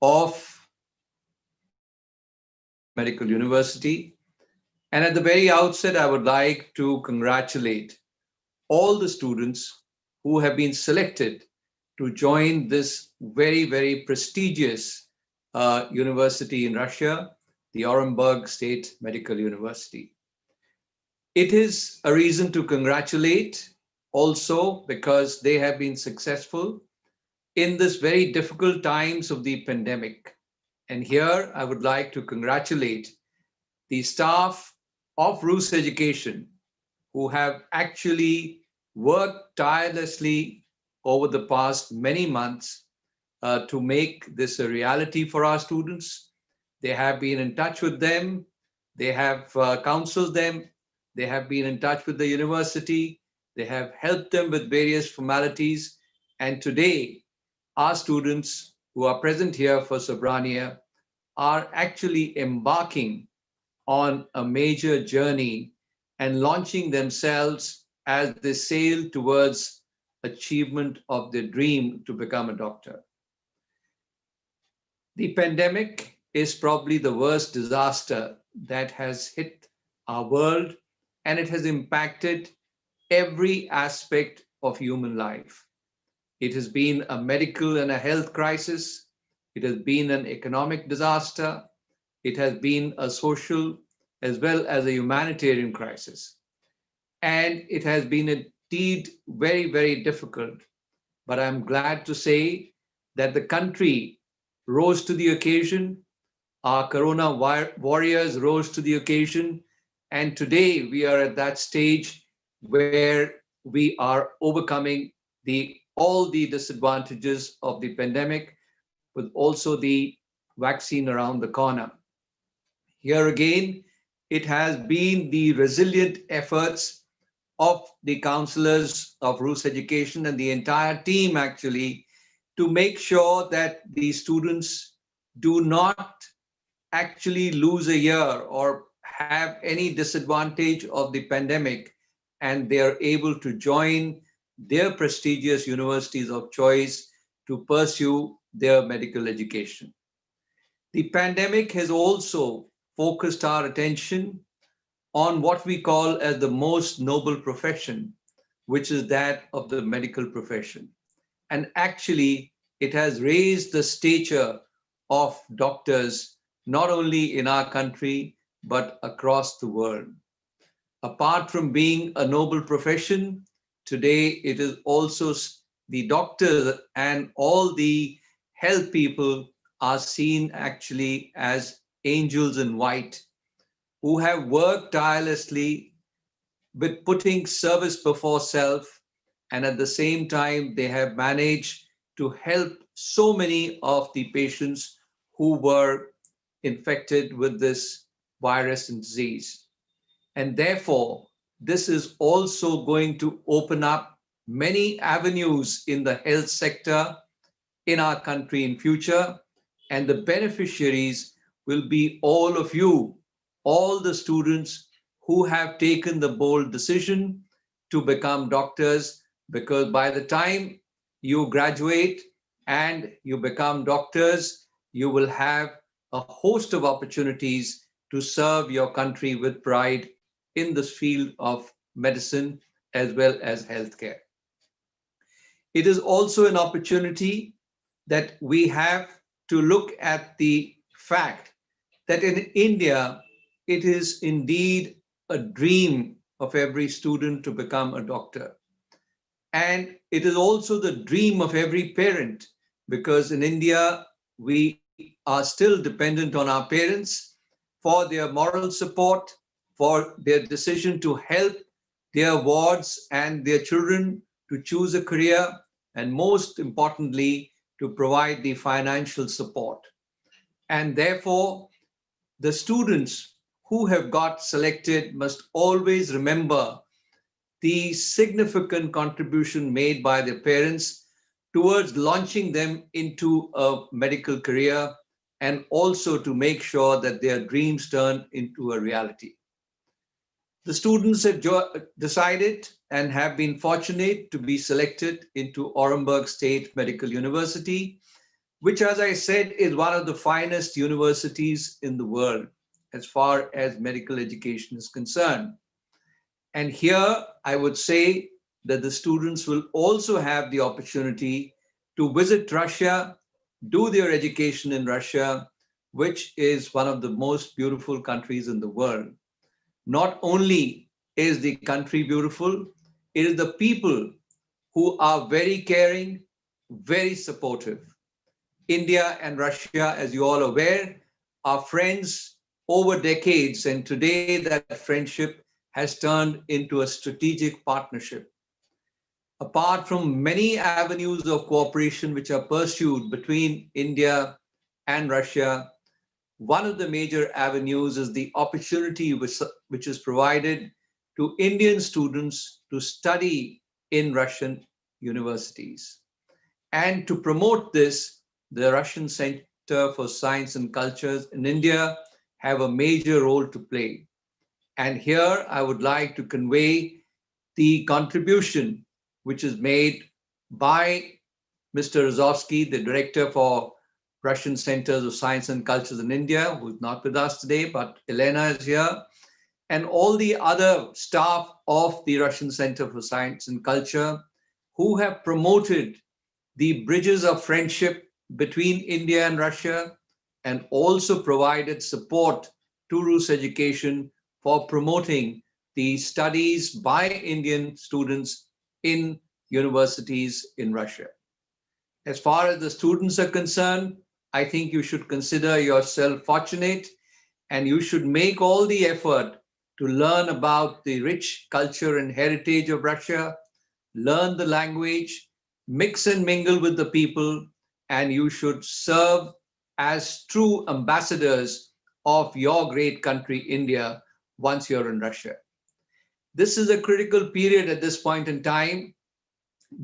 of Medical University. And at the very outset, I would like to congratulate all the students who have been selected to join this very, very prestigious university in Russia, the Orenburg State Medical University. It is a reason to congratulate also because they have been successful in this very difficult times of the pandemic. And here I would like to congratulate the staff of Rus Education who have actually worked tirelessly over the past many months to make this a reality for our students. They have been in touch with them. They have counseled them. They have been in touch with the university. They have helped them with various formalities. And today, our students who are present here for Sobraniye are actually embarking on a major journey and launching themselves as they sail towards achievement of their dream to become a doctor. The pandemic is probably the worst disaster that has hit our world, and it has impacted every aspect of human life. It has been a medical and a health crisis. It has been an economic disaster. It has been a social as well as a humanitarian crisis. And it has been indeed very, very difficult. But I'm glad to say that the country rose to the occasion. Our Corona warriors rose to the occasion. And today we are at that stage where we are overcoming all the disadvantages of the pandemic with also the vaccine around the corner. Here again, it has been the resilient efforts of the counselors of Rus Education and the entire team actually to make sure that the students do not actually lose a year or have any disadvantage of the pandemic, and they are able to join their prestigious universities of choice to pursue their medical education. The pandemic has also focused our attention on what we call as the most noble profession, which is that of the medical profession. And actually, it has raised the stature of doctors, not only in our country, but across the world. Apart from being a noble profession, today it is also the doctors and all the health people are seen actually as angels in white who have worked tirelessly with putting service before self, and at the same time they have managed to help so many of the patients who were infected with this virus and disease. And therefore, this is also going to open up many avenues in the health sector in our country in future, and the beneficiaries will be all of you, all the students who have taken the bold decision to become doctors, because by the time you graduate and you become doctors, you will have a host of opportunities to serve your country with pride in this field of medicine as well as healthcare. It is also an opportunity that we have to look at the fact that in India, it is indeed a dream of every student to become a doctor. And it is also the dream of every parent, because in India, we are still dependent on our parents for their moral support, for their decision to help their wards and their children to choose a career, and most importantly, to provide the financial support. And therefore, the students who have got selected must always remember the significant contribution made by their parents towards launching them into a medical career, and also to make sure that their dreams turn into a reality. The students have decided and have been fortunate to be selected into Orenburg State Medical University, which, as I said, is one of the finest universities in the world as far as medical education is concerned. And here I would say that the students will also have the opportunity to visit Russia, do their education in Russia, which is one of the most beautiful countries in the world. Not only is the country beautiful, it is the people who are very caring, very supportive. India and Russia, as you all are aware, are friends over decades, and today that friendship has turned into a strategic partnership. Apart from many avenues of cooperation which are pursued between India and Russia, one of the major avenues is the opportunity which is provided to Indian students to study in Russian universities. And to promote this, the Russian Center for Science and Cultures in India have a major role to play. And here I would like to convey the contribution which is made by Mr. Rozovsky, the director for Russian Centers of Science and Cultures in India, who is not with us today, but Elena is here, and all the other staff of the Russian Center for Science and Culture who have promoted the bridges of friendship between India and Russia and also provided support to Rus Education for promoting the studies by Indian students in universities in Russia. As far as the students are concerned, I think you should consider yourself fortunate and you should make all the effort to learn about the rich culture and heritage of Russia, learn the language, mix and mingle with the people, and you should serve as true ambassadors of your great country, India, once you're in Russia. This is a critical period at this point in time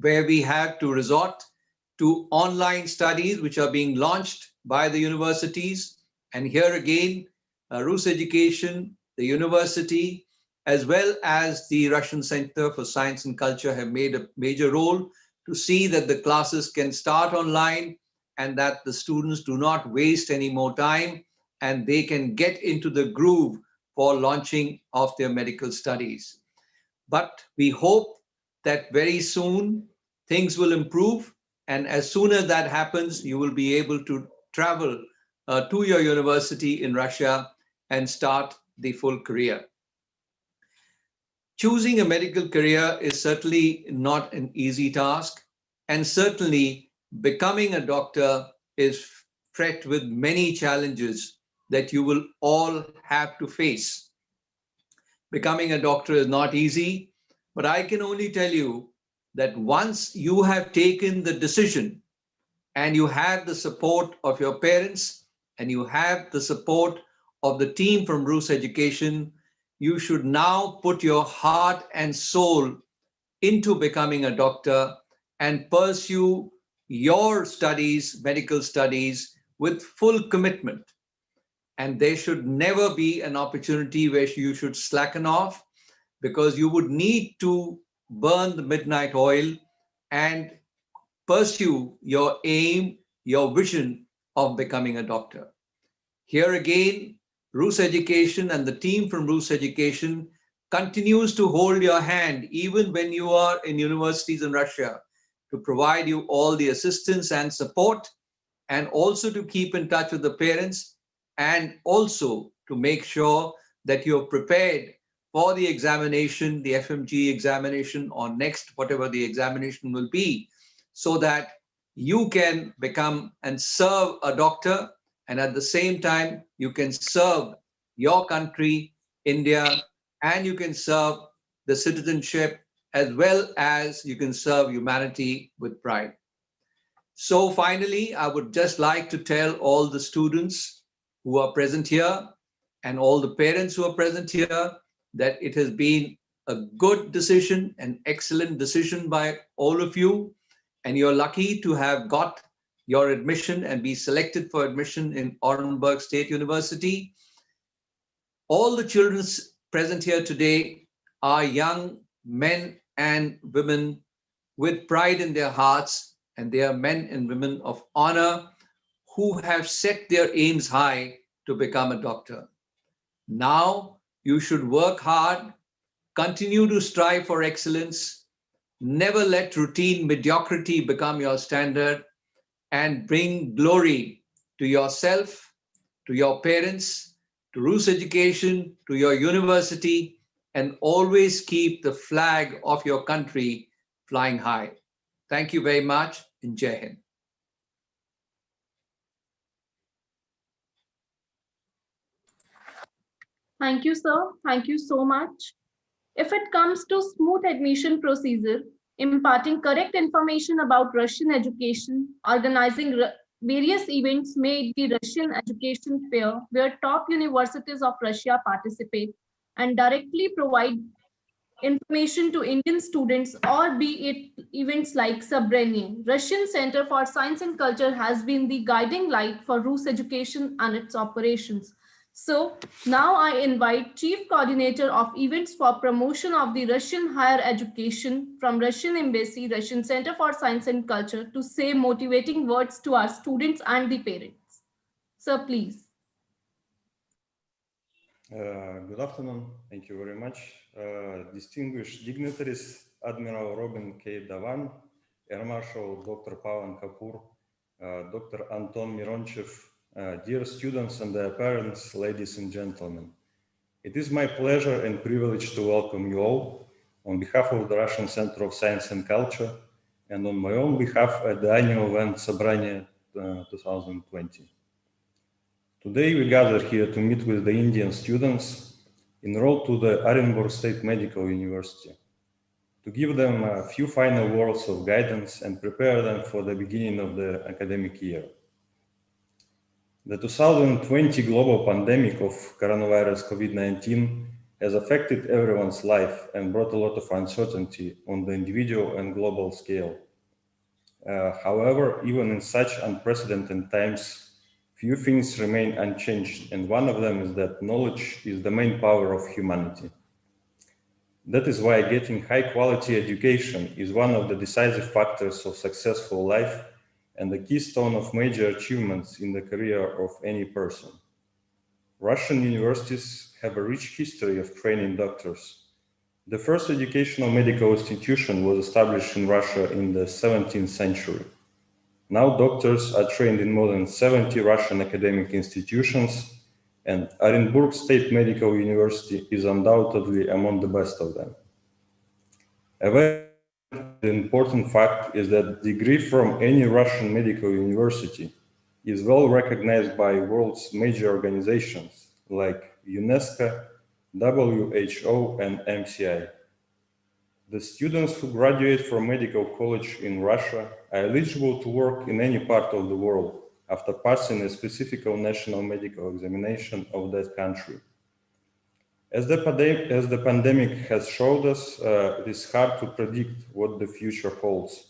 where we have to resort to online studies which are being launched by the universities. And here again, Rus Education, the university, as well as the Russian Center for Science and Culture have made a major role to see that the classes can start online and that the students do not waste any more time and they can get into the groove for launching of their medical studies. But we hope that very soon things will improve. And as soon as that happens, you will be able to travel to your university in Russia and start the full career. Choosing a medical career is certainly not an easy task. And certainly becoming a doctor is fraught with many challenges that you will all have to face. Becoming a doctor is not easy, but I can only tell you that once you have taken the decision and you have the support of your parents and you have the support of the team from Rus Education, you should now put your heart and soul into becoming a doctor and pursue your studies, medical studies, with full commitment. And there should never be an opportunity where you should slacken off, because you would need to burn the midnight oil and pursue your aim, your vision of becoming a doctor. Here again, Rus Education and the team from Rus Education continues to hold your hand even when you are in universities in Russia, to provide you all the assistance and support, and also to keep in touch with the parents, and also to make sure that you're prepared for the examination, the FMG examination, or next, whatever the examination will be, so that you can become and serve a doctor, and at the same time, you can serve your country, India, and you can serve the citizenship, as well as you can serve humanity with pride. So finally, I would just like to tell all the students who are present here and all the parents who are present here that it has been a good decision, an excellent decision by all of you, and you're lucky to have got your admission and be selected for admission in Orenburg State University. All the children present here today are young men and women with pride in their hearts, and they are men and women of honor who have set their aims high to become a doctor. Now you should work hard, continue to strive for excellence, never let routine mediocrity become your standard, and bring glory to yourself, to your parents, to Rus Education, to your university, and always keep the flag of your country flying high. Thank you very much, and Jai Hind. Thank you, sir. Thank you so much. If it comes to smooth admission procedure, imparting correct information about Russian education, organizing various events may it be Russian education fair, where top universities of Russia participate, and directly provide information to Indian students, or be it events like Sobraniye. Russian Center for Science and Culture has been the guiding light for Rus education and its operations. So now I invite Chief Coordinator of Events for Promotion of the Russian Higher Education from Russian Embassy, Russian Center for Science and Culture, to say motivating words to our students and the parents. Sir, please. Good afternoon. Thank you very much. Distinguished dignitaries, Admiral Robin K. Davan, Air Marshal Dr. Pawan Kapoor, Dr. Anton Mironchev, dear students and their parents, ladies and gentlemen. It is my pleasure and privilege to welcome you all on behalf of the Russian Center of Science and Culture and on my own behalf at the annual event Sobraniye 2020. Today we gather here to meet with the Indian students enrolled to the Orenburg State Medical University, to give them a few final words of guidance and prepare them for the beginning of the academic year. The 2020 global pandemic of coronavirus COVID-19 has affected everyone's life and brought a lot of uncertainty on the individual and global scale. However, even in such unprecedented times, few things remain unchanged, and one of them is that knowledge is the main power of humanity. That is why getting high-quality education is one of the decisive factors of successful life and the keystone of major achievements in the career of any person. Russian universities have a rich history of training doctors. The first educational medical institution was established in Russia in the 17th century. Now doctors are trained in more than 70 Russian academic institutions, and Orenburg State Medical University is undoubtedly among the best of them. A very important fact is that degree from any Russian medical university is well recognized by world's major organizations like UNESCO, WHO, and MCI. The students who graduate from medical college in Russia are eligible to work in any part of the world after passing a specific national medical examination of that country. As the pandemic has showed us, it is hard to predict what the future holds.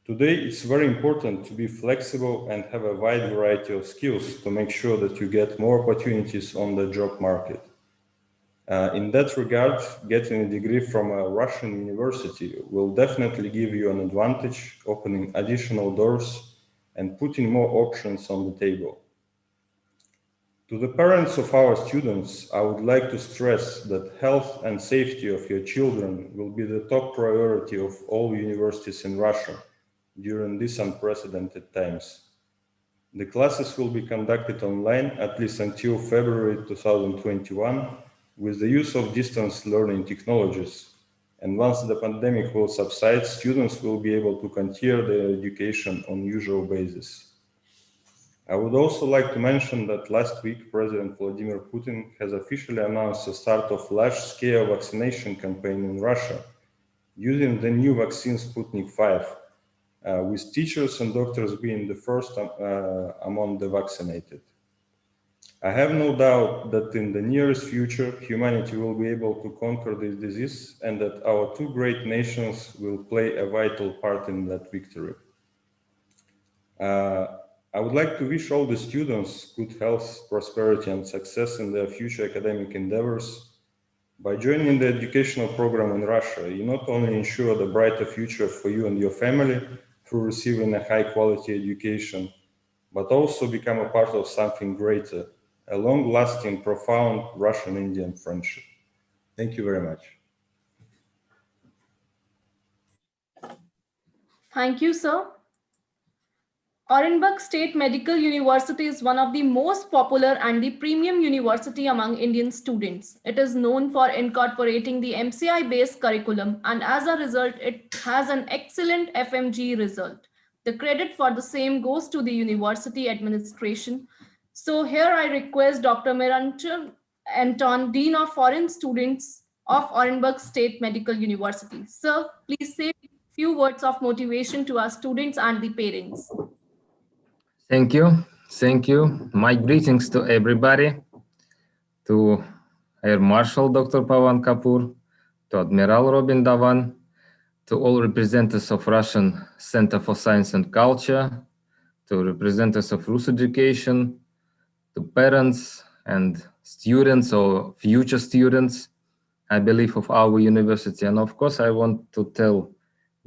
Today, it's very important to be flexible and have a wide variety of skills to make sure that you get more opportunities on the job market. In that regard, getting a degree from a Russian university will definitely give you an advantage, opening additional doors and putting more options on the table. To the parents of our students, I would like to stress that health and safety of your children will be the top priority of all universities in Russia during these unprecedented times. The classes will be conducted online at least until February 2021 with the use of distance learning technologies. And once the pandemic will subside, students will be able to continue their education on usual basis. I would also like to mention that last week, President Vladimir Putin has officially announced the start of large-scale vaccination campaign in Russia using the new vaccine Sputnik 5, with teachers and doctors being the first among the vaccinated. I have no doubt that in the nearest future, humanity will be able to conquer this disease and that our two great nations will play a vital part in that victory. I would like to wish all the students good health, prosperity, and success in their future academic endeavors. By joining the educational program in Russia, you not only ensure the brighter future for you and your family through receiving a high-quality education, but also become a part of something greater, a long-lasting, profound Russian-Indian friendship. Thank you very much. Thank you, sir. Orenburg State Medical University is one of the most popular and the premium university among Indian students. It is known for incorporating the MCI-based curriculum, and as a result, it has an excellent FMG result. The credit for the same goes to the university administration. So here I request Dr. Miranchal Anton, Dean of Foreign Students of Orenburg State Medical University. Sir, please say a few words of motivation to our students and the parents. Thank you. Thank you. My greetings to everybody, to Air Marshal Dr. Pavan Kapur, to Admiral Robin Davan, to all representatives of Russian Center for Science and Culture, to representatives of Rus Education, to parents and students or future students, I believe, of our university. And of course, I want to tell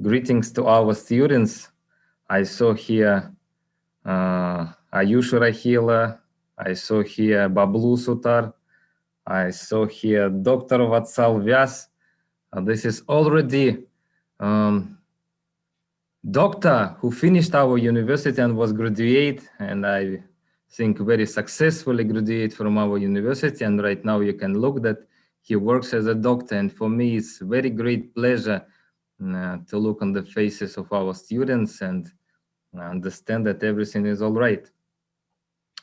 greetings to our students. I saw here Ayush Rahila, I saw here Bablu Sutar, I saw here Dr. Vatsal Vyas. This is already doctor who finished our university and was graduate, and I think very successfully graduate from our university. And right now you can look that he works as a doctor. And for me, it's very great pleasure to look on the faces of our students and understand that everything is all right.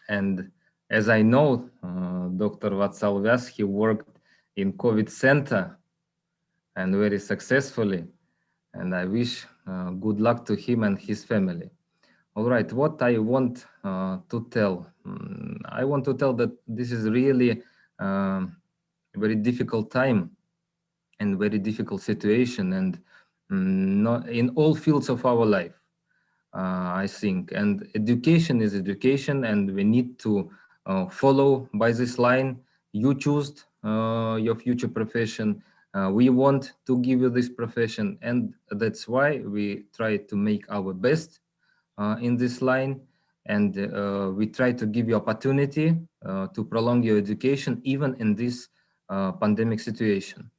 And as I know, Dr. Vatsal Vyas, he worked in COVID center and very successfully. And I wish good luck to him and his family. All right, what I want to tell. I want to tell that this is really a very difficult time and very difficult situation, and not in all fields of our life. I think, and education is education, and we need to follow by this line. You choose your future profession. We want to give you this profession, and that's why we try to make our best in this line, and we try to give you opportunity to prolong your education even in this pandemic situation.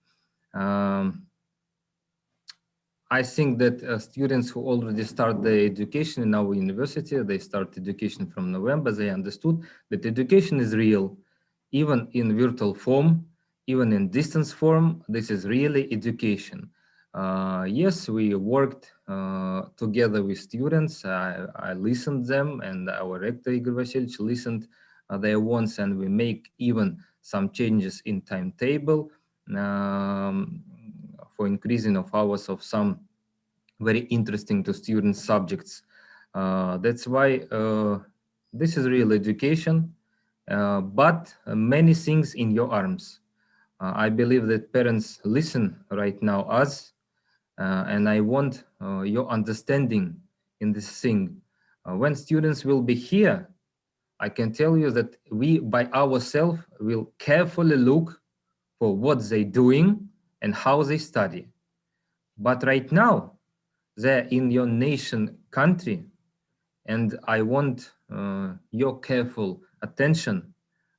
I think that students who already start their education in our university, they start education from November, they understood that education is real, even in virtual form, even in distance form. This is really education. Yes, we worked together with students. I listened them, and our rector Igor Vasilievich listened their wants, and we make even some changes in timetable for increasing of hours of some very interesting to students subjects. That's why this is real education, but many things in your arms. I believe that parents listen right now us, and I want your understanding in this thing. When students will be here, I can tell you that we by ourselves will carefully look for what they're doing and how they study. But right now, they're in your nation country, and I want your careful attention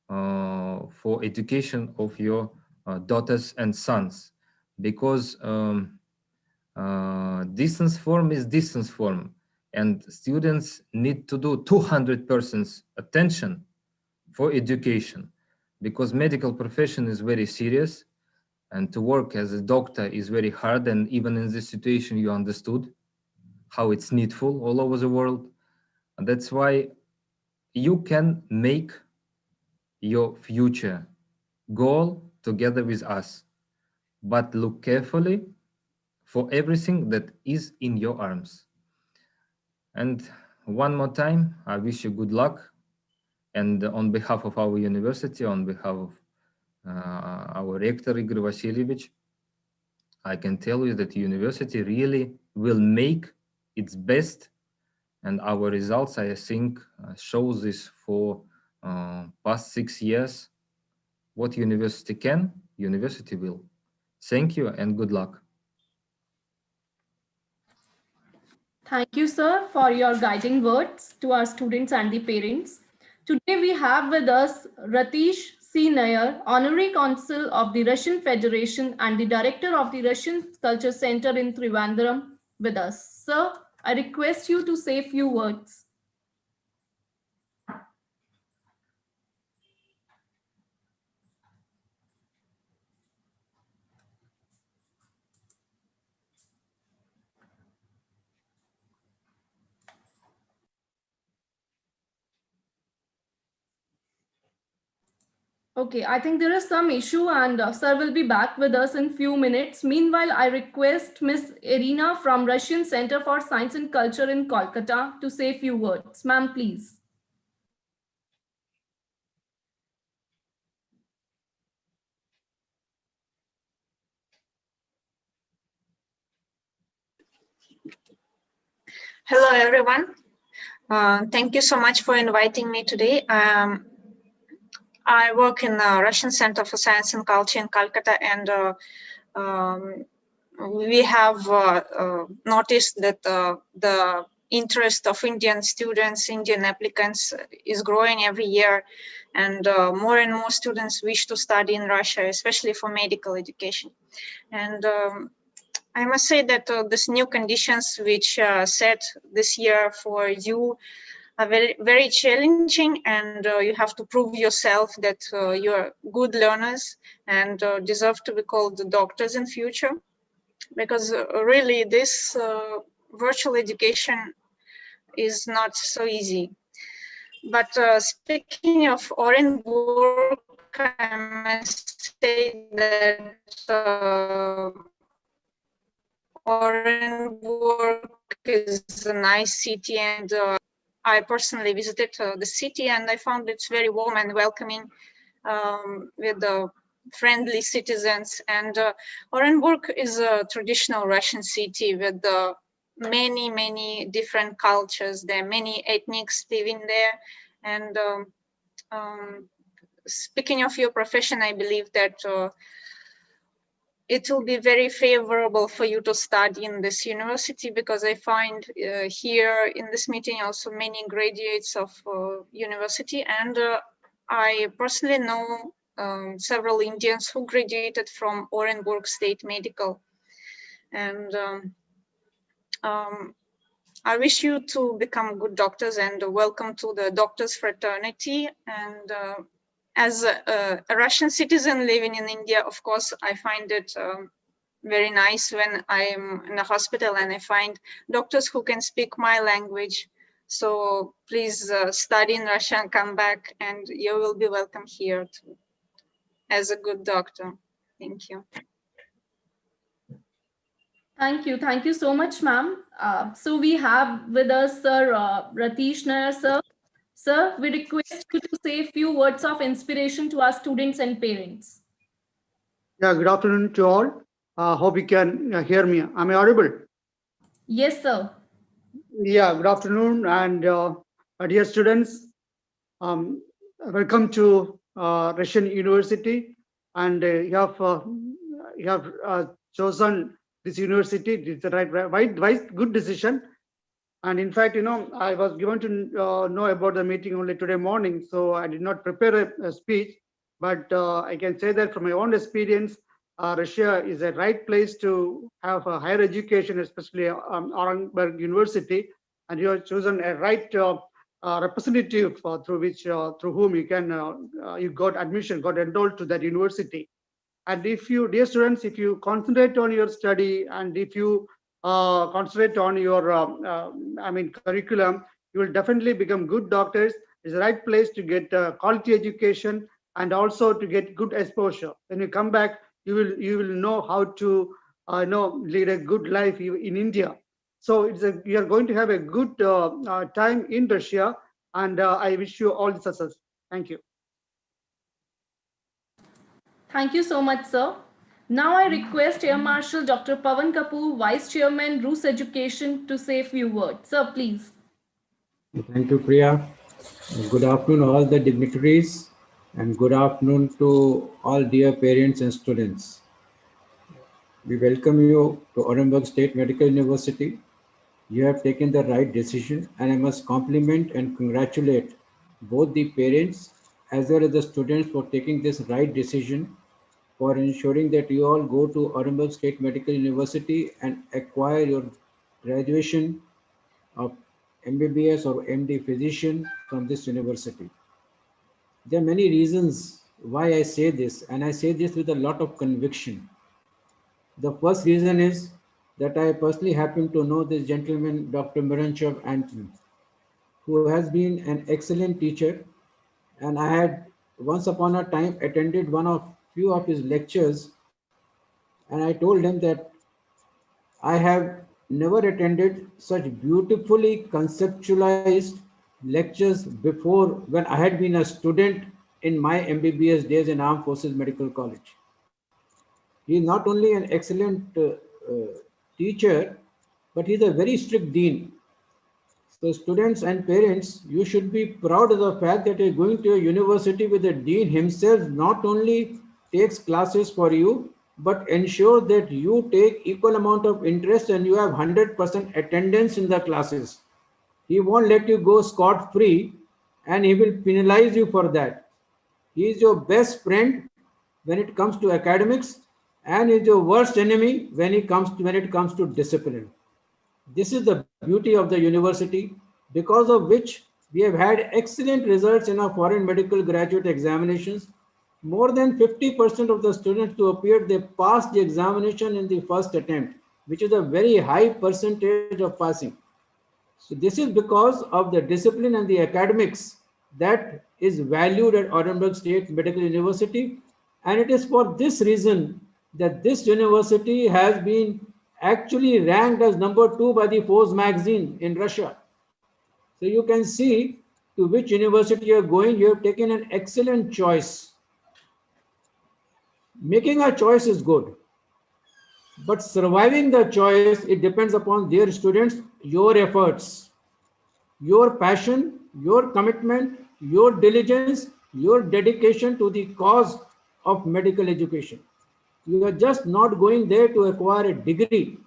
for education of your daughters and sons, because distance form is distance form, and students need to do 200% attention for education, because medical profession is very serious, and to work as a doctor is very hard. And even in this situation, you understood how it's needful all over the world. And that's why you can make your future goal together with us, but look carefully for everything that is in your arms. And one more time, I wish you good luck. And on behalf of our university, on behalf of our rector Igor Vasilievich, I can tell you that university really will make its best, and our results, I think, shows this for past 6 years. What university can, university will. Thank you and good luck. Thank you, sir, for your guiding words to our students and the parents. Today we have with us Ratish C. Nair, Honorary Consul of the Russian Federation and the Director of the Russian Culture Center in Trivandrum with us. Sir, I request you to say a few words. Okay, I think there is some issue and sir will be back with us in few minutes. Meanwhile, I request Miss Irina from Russian Center for Science and Culture in Kolkata to say a few words. Ma'am, please. Hello, everyone. Thank you so much for inviting me today. I work in the Russian Center for Science and Culture in Calcutta, and we have noticed that the interest of Indian students, Indian applicants is growing every year, and more students wish to study in Russia, especially for medical education. And I must say that these new conditions which set this year for you are very, very challenging, and you have to prove yourself that you're good learners and deserve to be called doctors in future. Because really this virtual education is not so easy. But speaking of Orenburg, I must say that Orenburg is a nice city, and I personally visited the city, and I found it's very warm and welcoming with the friendly citizens. And Orenburg is a traditional Russian city with many, many different cultures. There are many ethnics living there. And speaking of your profession, I believe that it will be very favorable for you to study in this university, because I find here in this meeting also many graduates of university, and I personally know several Indians who graduated from Orenburg State Medical. And I wish you to become good doctors, and welcome to the doctors fraternity. And as a Russian citizen living in India, of course, I find it very nice when I'm in a hospital and I find doctors who can speak my language. So please study in Russia and come back, and you will be welcome here too, as a good doctor. Thank you. Thank you. Thank you so much, ma'am. So we have with us Sir Ratish Nair, sir. Sir, we request you to say a few words of inspiration to our students and parents. Yeah, good afternoon to all. Hope you can hear me. Am I audible? Yes, sir. Yeah, good afternoon, and dear students, welcome to Russian University. And you have chosen this university. It's the right, good decision. And in fact, I was given to know about the meeting only today morning, so I did not prepare a speech. But I can say that from my own experience, Russia is a right place to have a higher education, especially Orenburg University, and you have chosen a right representative through whom you got admission, got enrolled to that university. And if you, dear students, if you concentrate on your study, and if you concentrate on your curriculum, you will definitely become good doctors. It's the right place to get quality education, and also to get good exposure. When you come back, you will know how to lead a good life in India. So you are going to have a good time in Russia, and I wish you all the success. Thank you. Thank you so much, sir. Now I request Air Marshal Dr. Pawan Kapoor, Vice Chairman, Rus Education, to say a few words. Sir, please. Thank you, Priya. Good afternoon, all the dignitaries, and good afternoon to all dear parents and students. We welcome you to Orenburg State Medical University. You have taken the right decision, and I must compliment and congratulate both the parents as well as the students for taking this right decision, for ensuring that you all go to Orenburg State Medical University and acquire your graduation of MBBS or MD physician from this university. There are many reasons why I say this, and I say this with a lot of conviction. The first reason is that I personally happen to know this gentleman, Dr. Miranchov Anton, who has been an excellent teacher, and I had once upon a time attended few of his lectures, and I told him that I have never attended such beautifully conceptualized lectures before when I had been a student in my MBBS days in Armed Forces Medical College. He is not only an excellent teacher, but he's a very strict dean. So students and parents, you should be proud of the fact that you're going to a university with the dean himself not only takes classes for you, but ensure that you take equal amount of interest and you have 100% attendance in the classes. He won't let you go scot-free and he will penalize you for that. He is your best friend when it comes to academics and is your worst enemy when it comes to discipline. This is the beauty of the university, because of which we have had excellent results in our foreign medical graduate examinations. More than 50% of the students who appeared, they passed the examination in the first attempt, which is a very high percentage of passing. So this is because of the discipline and the academics that is valued at Orenburg State Medical University. And it is for this reason that this university has been actually ranked as #2 by the Forbes magazine in Russia. So you can see to which university you're going. You have taken an excellent choice. Making a choice is good, but surviving the choice, it depends upon their students, your efforts, your passion, your commitment, your diligence, your dedication to the cause of medical education. You are just not going there to acquire a degree.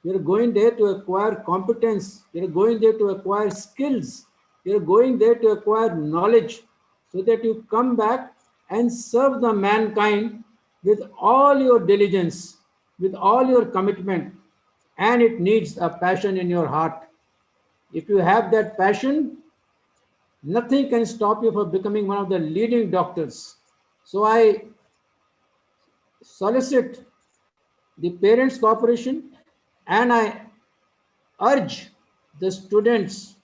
You're going there to acquire competence. You're going there to acquire skills. You're going there to acquire knowledge so that you come back and serve the mankind with all your diligence, with all your commitment. And it needs a passion in your heart. If you have that passion, nothing can stop you from becoming one of the leading doctors. So I solicit the parents' cooperation, and I urge the students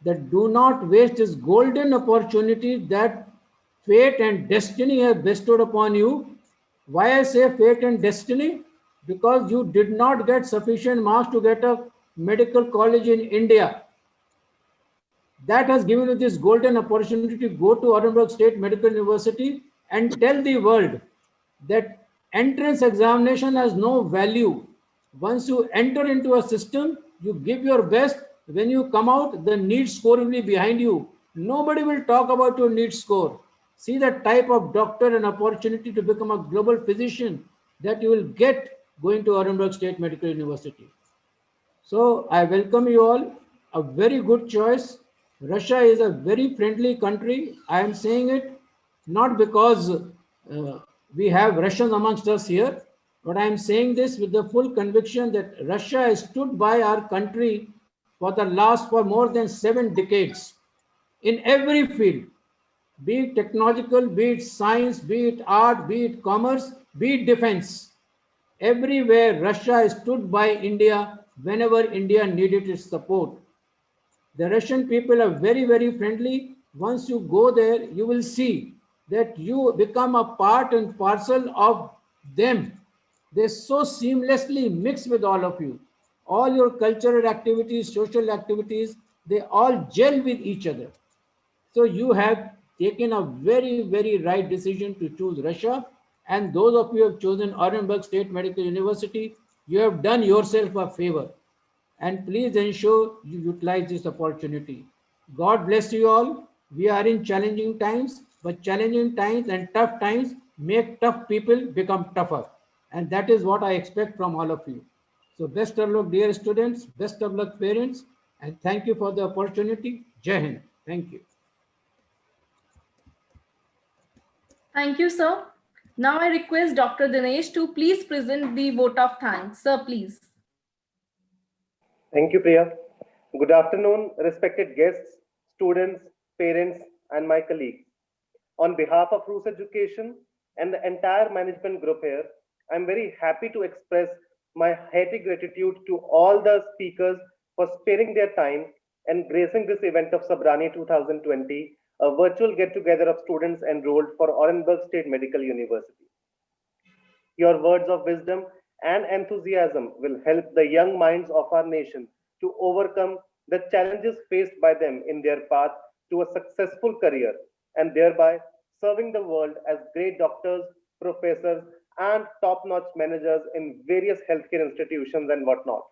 that do not waste this golden opportunity that fate and destiny have bestowed upon you. Why I say fate and destiny? Because you did not get sufficient marks to get a medical college in India. That has given you this golden opportunity to go to Orenburg State Medical University and tell the world that entrance examination has no value. Once you enter into a system, you give your best. When you come out, the NEET score will be behind you. Nobody will talk about your NEET score. See the type of doctor and opportunity to become a global physician that you will get going to Orenburg State Medical University. So I welcome you all. A very good choice. Russia is a very friendly country. I am saying it not because we have Russians amongst us here, but I am saying this with the full conviction that Russia has stood by our country for more than 7 decades in every field, be it technological, be it science, be it art, be it commerce, be it defense. Everywhere Russia has stood by India whenever India needed its support. The Russian people are very, very friendly. Once you go there, you will see that you become a part and parcel of them. They so seamlessly mix with all of you. All your cultural activities, social activities, they all gel with each other. So you have taken a very, very right decision to choose Russia. And those of you who have chosen Orenburg State Medical University, you have done yourself a favor. And please ensure you utilize this opportunity. God bless you all. We are in challenging times, but challenging times and tough times make tough people become tougher. And that is what I expect from all of you. So best of luck, dear students, best of luck, parents, and thank you for the opportunity. Jai Hind. Thank you. Thank you, sir. Now I request Dr. Dinesh to please present the vote of thanks. Sir, please. Thank you, Priya. Good afternoon, respected guests, students, parents, and my colleagues. On behalf of Rus Education and the entire management group here, I'm very happy to express my hearty gratitude to all the speakers for sparing their time and gracing this event of Sobraniye 2020, a virtual get-together of students enrolled for Orenburg State Medical University. Your words of wisdom and enthusiasm will help the young minds of our nation to overcome the challenges faced by them in their path to a successful career and thereby serving the world as great doctors, professors, and top notch managers in various healthcare institutions and whatnot.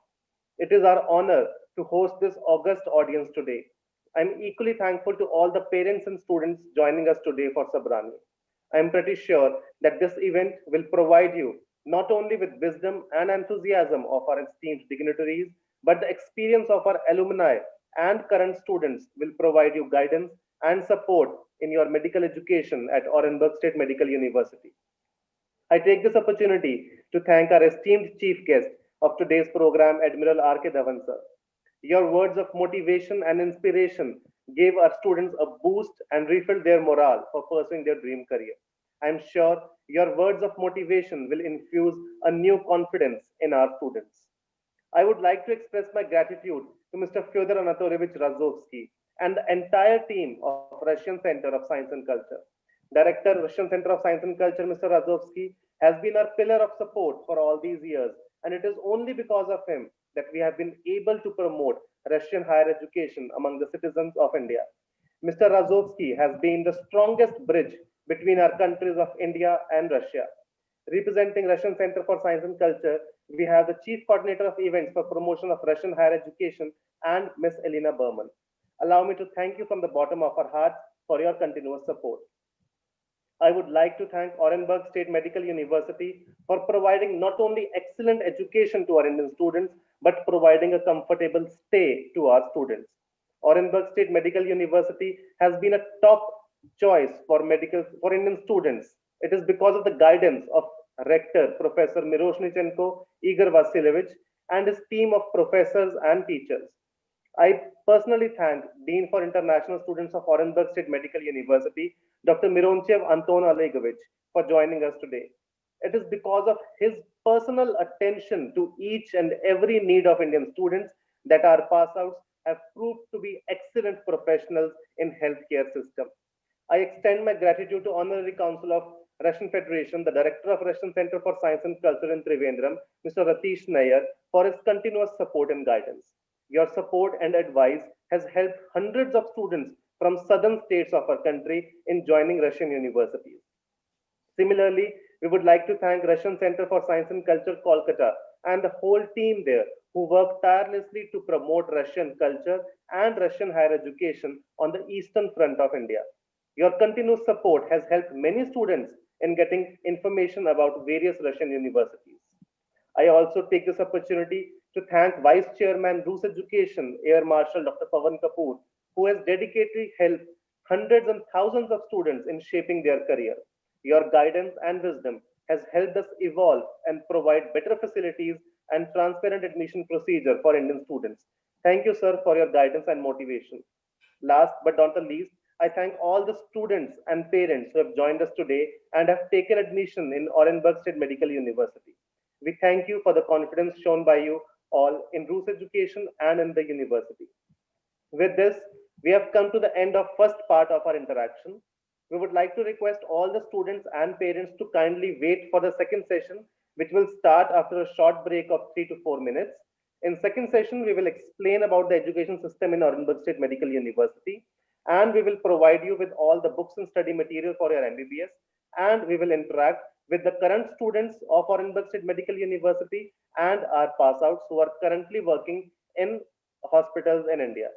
It is our honor to host this august audience today. I'm equally thankful to all the parents and students joining us today for Sobraniye. I'm pretty sure that this event will provide you not only with wisdom and enthusiasm of our esteemed dignitaries, but the experience of our alumni and current students will provide you guidance and support in your medical education at Orenburg State Medical University. I take this opportunity to thank our esteemed chief guest of today's program, Admiral R.K. Dhawan sir. Your words of motivation and inspiration gave our students a boost and refilled their morale for pursuing their dream career. I am sure your words of motivation will infuse a new confidence in our students. I would like to express my gratitude to Mr. Fyodor Anatolievich Razovsky and the entire team of Russian Center of Science and Culture. Director, Russian Center of Science and Culture, Mr. Razovsky, has been our pillar of support for all these years, and it is only because of him that we have been able to promote Russian higher education among the citizens of India. Mr. Razovsky has been the strongest bridge between our countries of India and Russia. Representing Russian Center for Science and Culture, we have the Chief Coordinator of Events for Promotion of Russian Higher Education and Ms. Elena Berman. Allow me to thank you from the bottom of our hearts for your continuous support. I would like to thank Orenburg State Medical University for providing not only excellent education to our Indian students, but providing a comfortable stay to our students. Orenburg State Medical University has been a top choice for Indian students. It is because of the guidance of Rector Professor Miroshnichenko Igor Vasilievich and his team of professors and teachers. I personally thank Dean for International Students of Orenburg State Medical University, Dr. Mironchev Anton Olegovich, for joining us today. It is because of his personal attention to each and every need of Indian students that our pass-outs have proved to be excellent professionals in healthcare system. I extend my gratitude to Honorary Council of Russian Federation, the Director of Russian Center for Science and Culture in Trivandrum, Mr. Ratish Nair, for his continuous support and guidance. Your support and advice has helped hundreds of students from southern states of our country in joining Russian universities. Similarly, we would like to thank Russian Center for Science and Culture, Kolkata, and the whole team there who work tirelessly to promote Russian culture and Russian higher education on the eastern front of India. Your continuous support has helped many students in getting information about various Russian universities. I also take this opportunity to thank Vice Chairman Rus Education, Air Marshal Dr. Pawan Kapoor, who has dedicatedly helped hundreds and thousands of students in shaping their career. Your guidance and wisdom has helped us evolve and provide better facilities and transparent admission procedure for Indian students. Thank you, sir, for your guidance and motivation. Last but not the least, I thank all the students and parents who have joined us today and have taken admission in Orenburg State Medical University. We thank you for the confidence shown by you all in Rus Education and in the university. With this, we have come to the end of first part of our interaction. We would like to request all the students and parents to kindly wait for the second session, which will start after a short break of 3 to 4 minutes. In second session, we will explain about the education system in Orenburg State Medical University, and we will provide you with all the books and study material for your MBBS, and we will interact with the current students of Orenburg State Medical University and our pass-outs who are currently working in hospitals in India.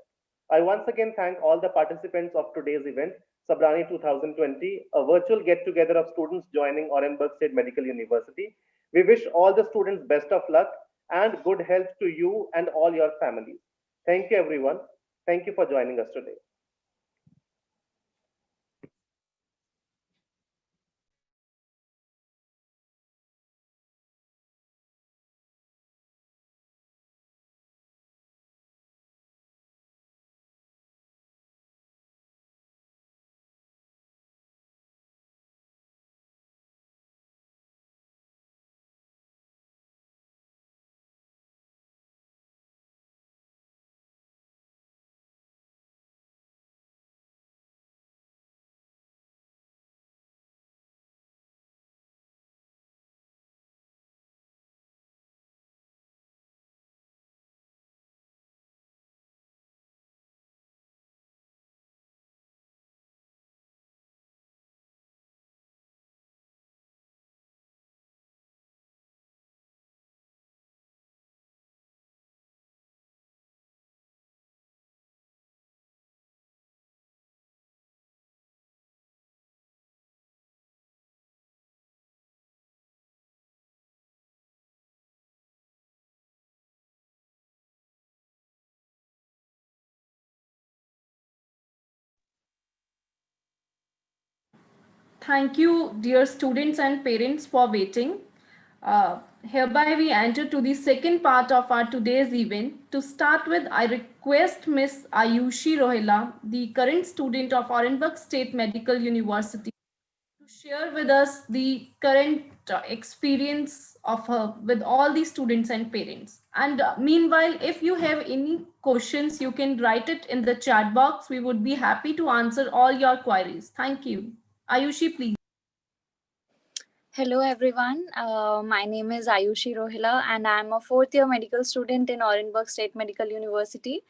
I once again thank all the participants of today's event, Sobraniye 2020, a virtual get-together of students joining Orenburg State Medical University. We wish all the students best of luck and good health to you and all your families. Thank you, everyone. Thank you for joining us today. Thank you, dear students and parents, for waiting. Hereby we enter to the second part of our today's event. To start with, I request Miss Ayushi Rohila, the current student of Orenburg State Medical University, to share with us the current experience of her with all the students and parents. And meanwhile, if you have any questions, you can write it in the chat box. We would be happy to answer all your queries. Thank you. Ayushi, please. Hello everyone, my name is Ayushi Rohila and I am a fourth year medical student in Orenburg State Medical University.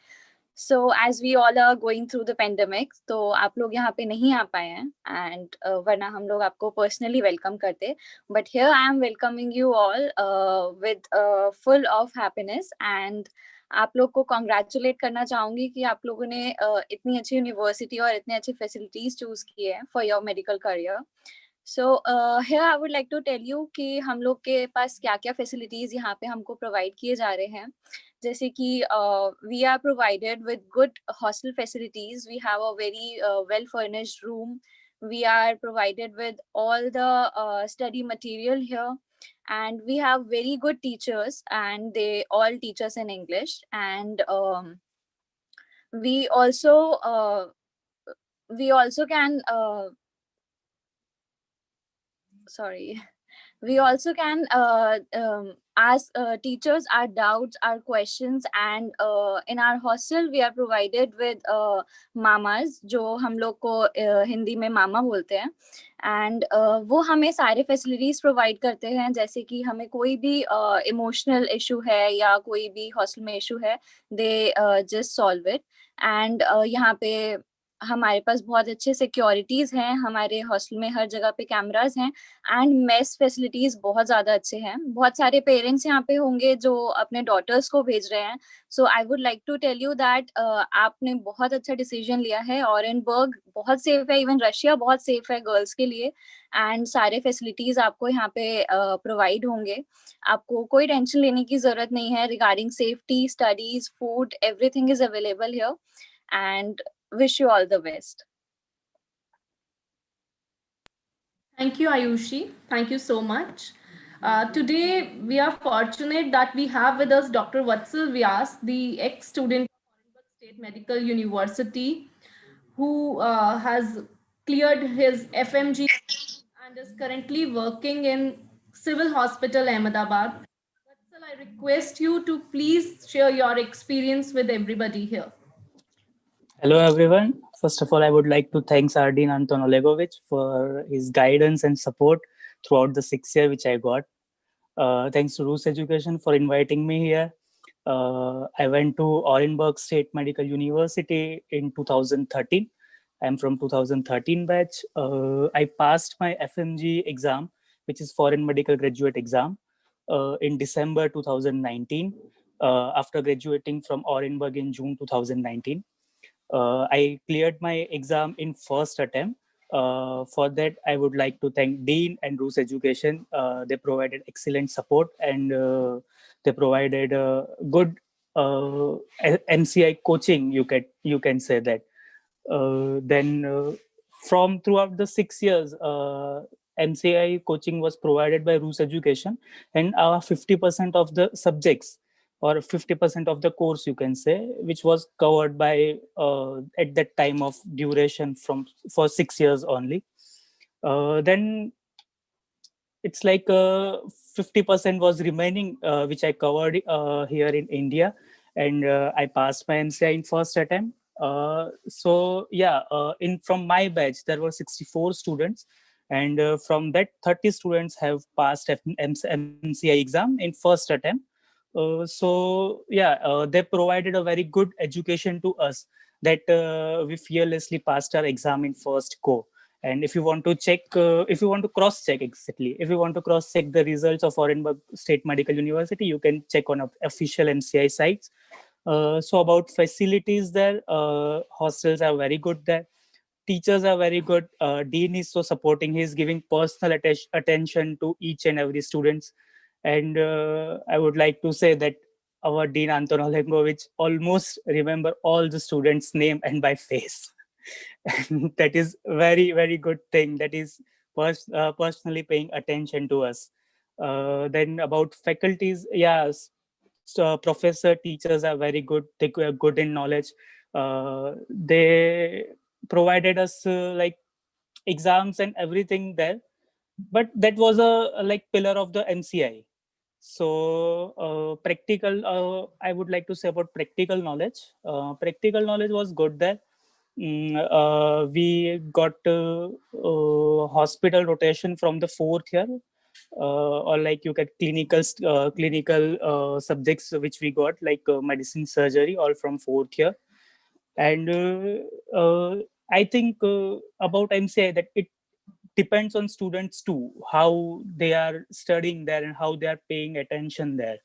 So as we all are going through the pandemic, तो आप लोग यहाँ पे नहीं आ पाए हैं and वरना हम लोग आपको personally welcome करते. But here I am welcoming you all with full of happiness and आप लोग को congratulate करना चाहूँगी कि आप लोगों ने इतनी अच्छी university और इतने अच्छे facilities choose किए हैं for your medical career. So here I would like to tell you कि हम लोग के पास क्या क्या facilities यहाँ पे हमको provide किए जा रहे हैं. जैसे कि we are provided with good hostel facilities. We have a very well furnished room. We are provided with all the study material here. And we have very good teachers and they all teach us in English. And we also can we also can ask teachers our doubts, our questions, and in our hostel we are provided with mamas, जो हम लोग को हिंदी में मामा बोलते हैं, and वो हमें सारे facilities provide करते हैं, जैसे कि हमें कोई भी emotional issue है या कोई भी hostel में issue है, they just solve it. And यहाँ पे हमारे पास बहुत अच्छे सिक्योरिटीज हैं, हमारे हॉस्टल में हर जगह पे कैमरास हैं एंड मेस फैसिलिटीज बहुत ज़्यादा अच्छे हैं. बहुत सारे पेरेंट्स यहाँ पे होंगे जो अपने डॉटर्स को भेज रहे हैं. So I would like to tell you that आपने बहुत अच्छा डिसीजन लिया है. ऑरेनबर्ग बहुत सेफ है, इवन रशिया बहुत सेफ है गर्ल्स के लिए एंड सारे फैसिलिटीज आपको यहाँ पे प्रोवाइड होंगे. आपको कोई टेंशन लेने की ज़रूरत नहीं है regarding safety, studies, food, everything is available here and wish you all the best. Thank you, Ayushi. Thank you so much. Today, we are fortunate that we have with us Dr. Vatsal Vyas, the ex-student of Orenburg State Medical University, who has cleared his FMG and is currently working in Civil Hospital, Ahmedabad. Vatsal, I request you to please share your experience with everybody here. Hello everyone. First of all, I would like to thank our Dean Anton Olegovich for his guidance and support throughout the 6th year which I got. Thanks to Rus Education for inviting me here. I went to Orenburg State Medical University in 2013. I'm from 2013 batch. I passed my FMG exam, which is Foreign Medical Graduate exam, in December 2019, after graduating from Orenburg in June 2019. I cleared my exam in first attempt. For that, I would like to thank Dean and Rus Education. They provided excellent support and They provided good MCI coaching. You can say that. Then from throughout the 6 years, MCI coaching was provided by Rus Education, and 50% of the subjects or 50% of the course, you can say, which was covered by at that time of duration for 6 years only. Then it's like 50% was remaining, which I covered here in India, and I passed my MCI in first attempt. So yeah, in from my batch there were 64 students, and from that 30 students have passed MCI exam in first attempt. So yeah, they provided a very good education to us, that we fearlessly passed our exam in first go. And if you want to check, if you want to cross check, exactly, if you want to cross check the results of Orenburg State Medical University, you can check on official MCI sites. So about facilities there, hostels are very good there. Teachers are very good. Dean is so supporting. He's giving personal attention to each and every students. And I would like to say that our Dean Anton Olengovich almost remember all the students' name and by face. And that is very good thing. That is personally paying attention to us. Then about faculties, yes, so professor teachers are very good. They are good in knowledge. They provided us like exams and everything there, but that was a like pillar of the MCI. So practical, I would like to say about practical knowledge. Practical knowledge was good there. We got hospital rotation from the fourth year, or like you get clinical subjects which we got, like medicine, surgery, all from fourth year. And I think about MCI that it depends on students too, how they are studying there and how they are paying attention there.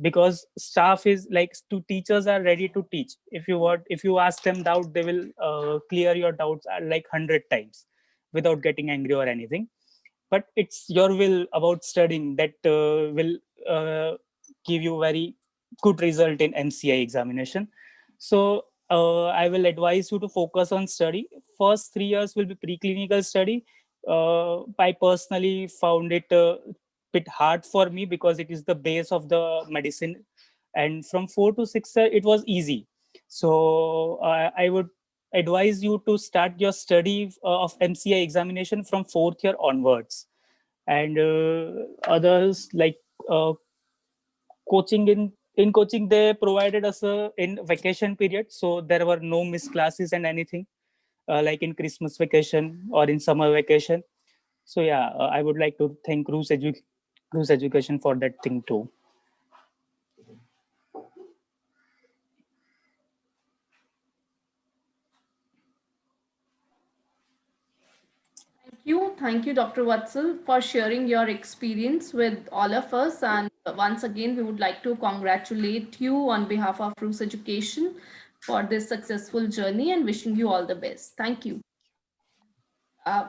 Because staff is like, teachers are ready to teach. If you ask them doubt, they will clear your doubts like 100 times without getting angry or anything. But it's your will about studying that will give you very good result in MCI examination. So I will advise you to focus on study. First 3 years will be preclinical study. I personally found it bit hard for me because it is the base of the medicine, and from 4 to 6 it was easy. So I would advise you to start your study of MCI examination from fourth year onwards. And others like coaching, in coaching they provided us in vacation period, so there were no missed classes and anything, like in Christmas vacation or in summer vacation. So yeah, I would like to thank Rus Education for that thing too. Thank you, Dr. Vatsal, for sharing your experience with all of us. And once again, we would like to congratulate you on behalf of Rus Education for this successful journey and wishing you all the best. Thank you.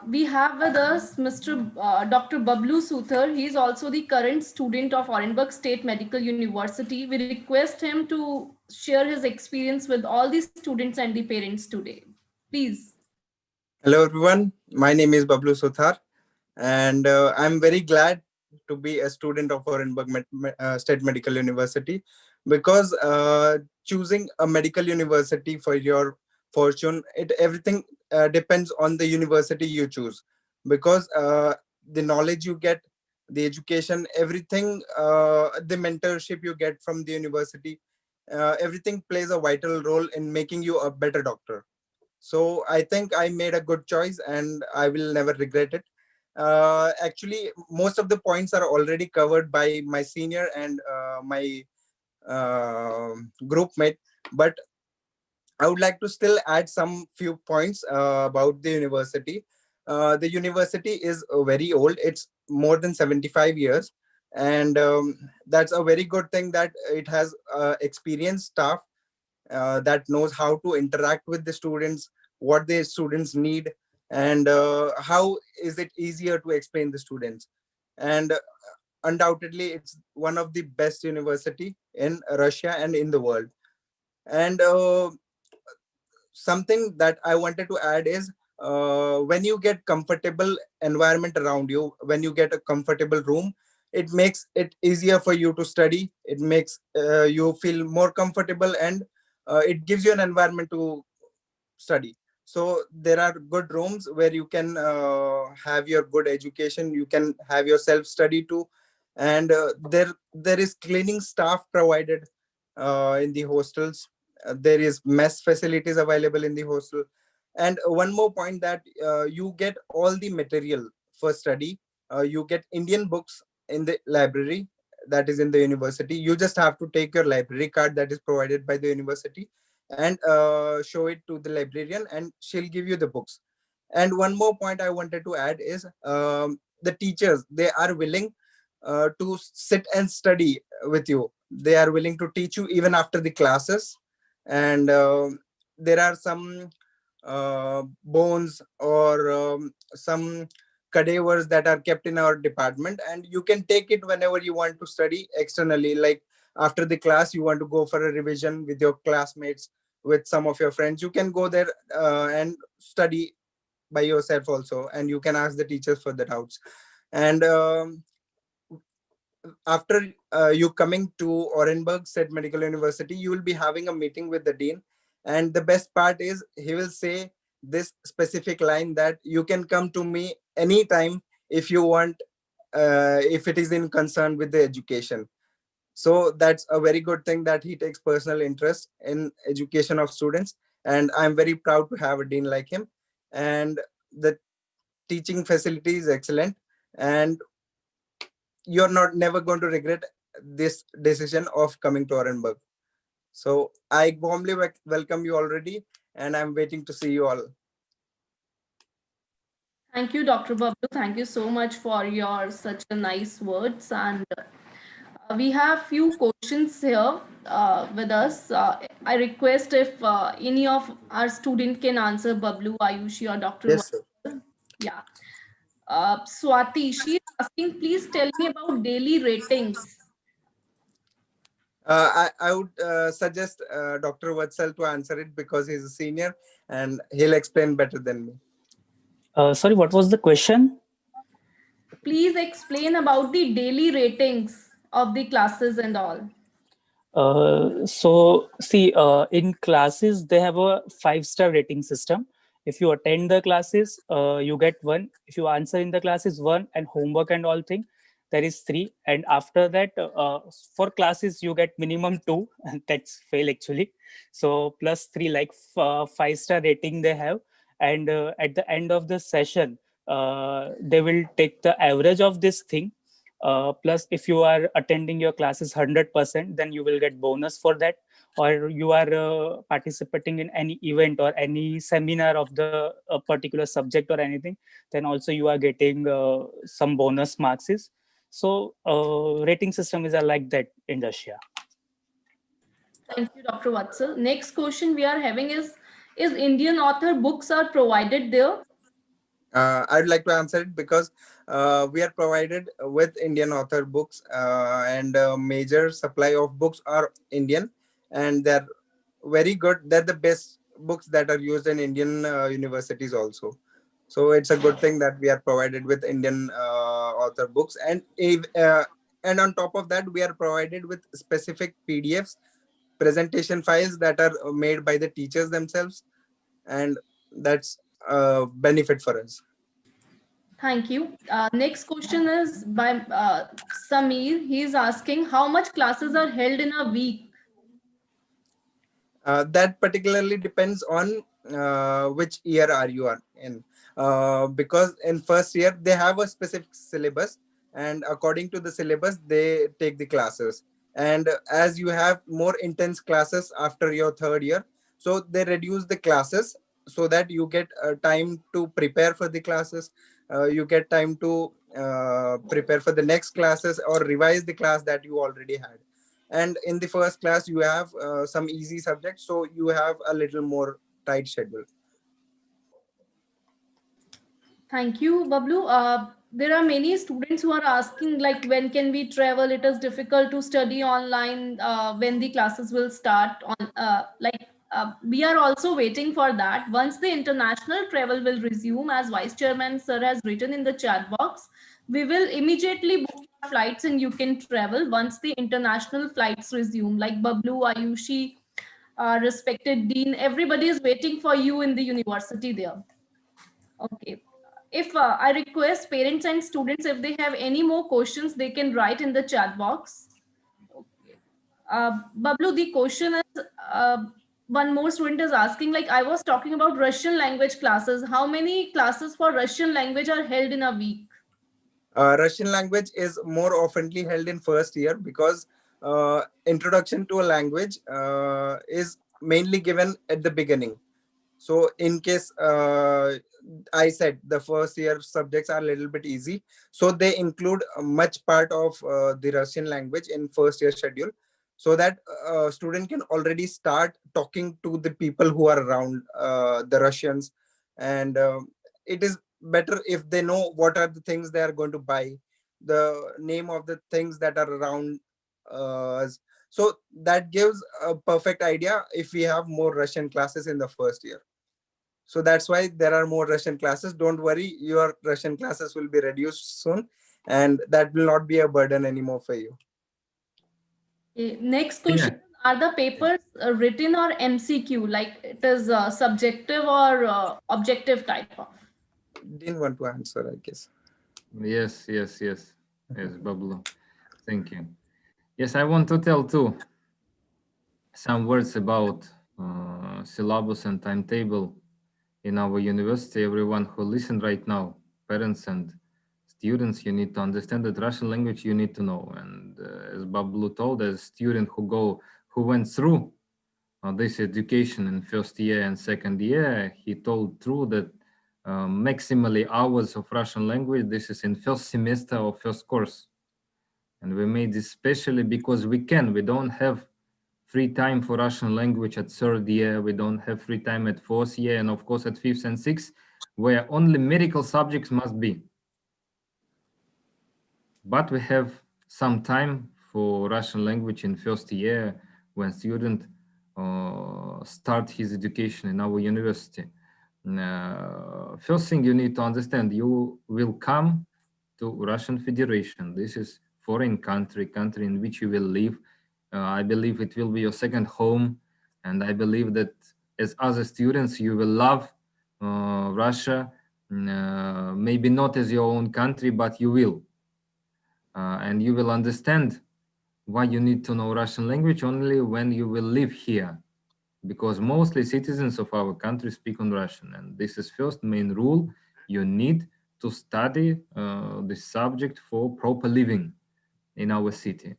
We have with us Mr. Dr. Bablu Suthar. He is also the current student of Orenburg State Medical University. We request him to share his experience with all the students and the parents today. Please. Hello everyone, my name is Bablu Suthar, and I'm very glad to be a student of Orenburg State Medical University, because choosing a medical university for your fortune, everything depends on the university you choose, because the knowledge you get, the education, everything, the mentorship you get from the university, everything plays a vital role in making you a better doctor. So I think I made a good choice and I will never regret it. Actually, most of the points are already covered by my senior and my group mate, but I would like to still add some few points about the university. The university is very old. It's more than 75 years. And that's a very good thing that it has experienced staff that knows how to interact with the students, what the students need, and how is it easier to explain the students. And undoubtedly it's one of the best university in Russia and in the world. And something that I wanted to add is, when you get comfortable environment around you, when you get a comfortable room, it makes it easier for you to study. It makes you feel more comfortable, and it gives you an environment to study. So there are good rooms where you can have your good education, you can have your self study too. And there is cleaning staff provided in the hostels. There is mess facilities available in the hostel. And one more point, that you get all the material for study. You get Indian books in the library that is in the university. You just have to take your library card that is provided by the university and show it to the librarian, and she'll give you the books. And one more point I wanted to add is, the teachers, they are willing to sit and study with you. They are willing to teach you even after the classes. And there are some bones or some cadavers that are kept in our department, and you can take it whenever you want to study externally. Like after the class, you want to go for a revision with your classmates, with some of your friends, you can go there and study by yourself also, and you can ask the teachers for the doubts. And after you coming to Orenburg State Medical University, you will be having a meeting with the dean. And the best part is, he will say this specific line, that you can come to me anytime if you want, if it is in concern with the education. So that's a very good thing, that he takes personal interest in education of students. And I'm very proud to have a dean like him. And the teaching facility is excellent, and you're not never going to regret this decision of coming to Orenburg. So I warmly welcome you already, and I'm waiting to see you all. Thank you, Dr. Bablu. Thank you so much for your such a nice words. And we have few questions here with us. I request if any of our student can answer, Bablu, Ayushi, or Dr. Yes, sir. Vatsal. Yeah. Swati, she is asking, please tell me about daily ratings. I would suggest Dr. Vatsal to answer it, because he's a senior and he'll explain better than me. Sorry, what was the question? Please explain about the daily ratings of the classes and all. So see, in classes, they have a 5-star rating system. If you attend the classes, you get 1. If you answer in the classes, 1, and homework and all thing, there is 3. And after that, for classes, you get minimum 2, and that's fail actually. So plus 3, like 5-star rating they have. And at the end of the session, they will take the average of this thing. Plus, if you are attending your classes 100%, then you will get bonus for that. Or you are participating in any event or any seminar of the particular subject or anything, then also you are getting some bonus marks. So rating system is like that in Russia. Thank you, Dr. Vatsal. Next question we are having is Indian author books are provided there? I'd like to answer it, because we are provided with Indian author books, and major supply of books are Indian, and they're very good. They're the best books that are used in Indian universities also. So it's a good thing that we are provided with Indian author books. And on top of that, we are provided with specific PDFs, presentation files that are made by the teachers themselves, and that's a benefit for us. Thank you. Next question is by Samir. He is asking how much classes are held in a week? That particularly depends on which year are you are in, because in first year they have a specific syllabus, and according to the syllabus they take the classes. And as you have more intense classes after your third year, so they reduce the classes, so that you get time to prepare for the classes. You get time to prepare for the next classes, or revise the class that you already had. And in the first class you have some easy subjects, so you have a little more tight schedule. Thank you, Bablu. there are many students who are asking, like, when can we travel? It is difficult to study online. When the classes will start on, we are also waiting for that. Once the international travel will resume, as Vice Chairman Sir has written in the chat box, we will immediately book your flights and you can travel once the international flights resume. Like Bablu, Ayushi, respected Dean, everybody is waiting for you in the university there. Okay. If I request parents and students, if they have any more questions, they can write in the chat box. Okay. Bablu, the question is, one more student is asking, like, I was talking about Russian language classes. How many classes for Russian language are held in a week? Russian language is more oftenly held in first year because introduction to a language is mainly given at the beginning. So in case I said the first year subjects are a little bit easy, so they include much part of the Russian language in first year schedule, so that student can already start talking to the people who are around the Russians, and it is better if they know what are the things they are going to buy, the name of the things that are around us. So that gives a perfect idea if we have more Russian classes in the first year. So that's why there are more Russian classes. Don't worry, your Russian classes will be reduced soon, and that will not be a burden anymore for you. Okay. Next question, are the papers written or MCQ, like it is subjective or objective type of? Didn't want to answer, I guess. Yes, Bablu. Thank you. Yes, I want to tell too some words about syllabus and timetable in our university. Everyone who listened right now, parents and students, you need to understand that Russian language you need to know. And as Bablu told, as student who went through this education in first year and second year, he told true that maximally hours of Russian language, this is in first semester or first course. And we made this specially because we don't have free time for Russian language at third year. We don't have free time at fourth year. And of course at fifth and sixth, where only medical subjects must be. But we have some time for Russian language in first year when student start his education in our university. First thing you need to understand, you will come to Russian Federation. This is foreign country in which you will live. I believe it will be your second home. And I believe that as other students, you will love Russia, maybe not as your own country, but you will. And you will understand why you need to know Russian language only when you will live here, because mostly citizens of our country speak on Russian. And this is first main rule. You need to study this subject for proper living in our city.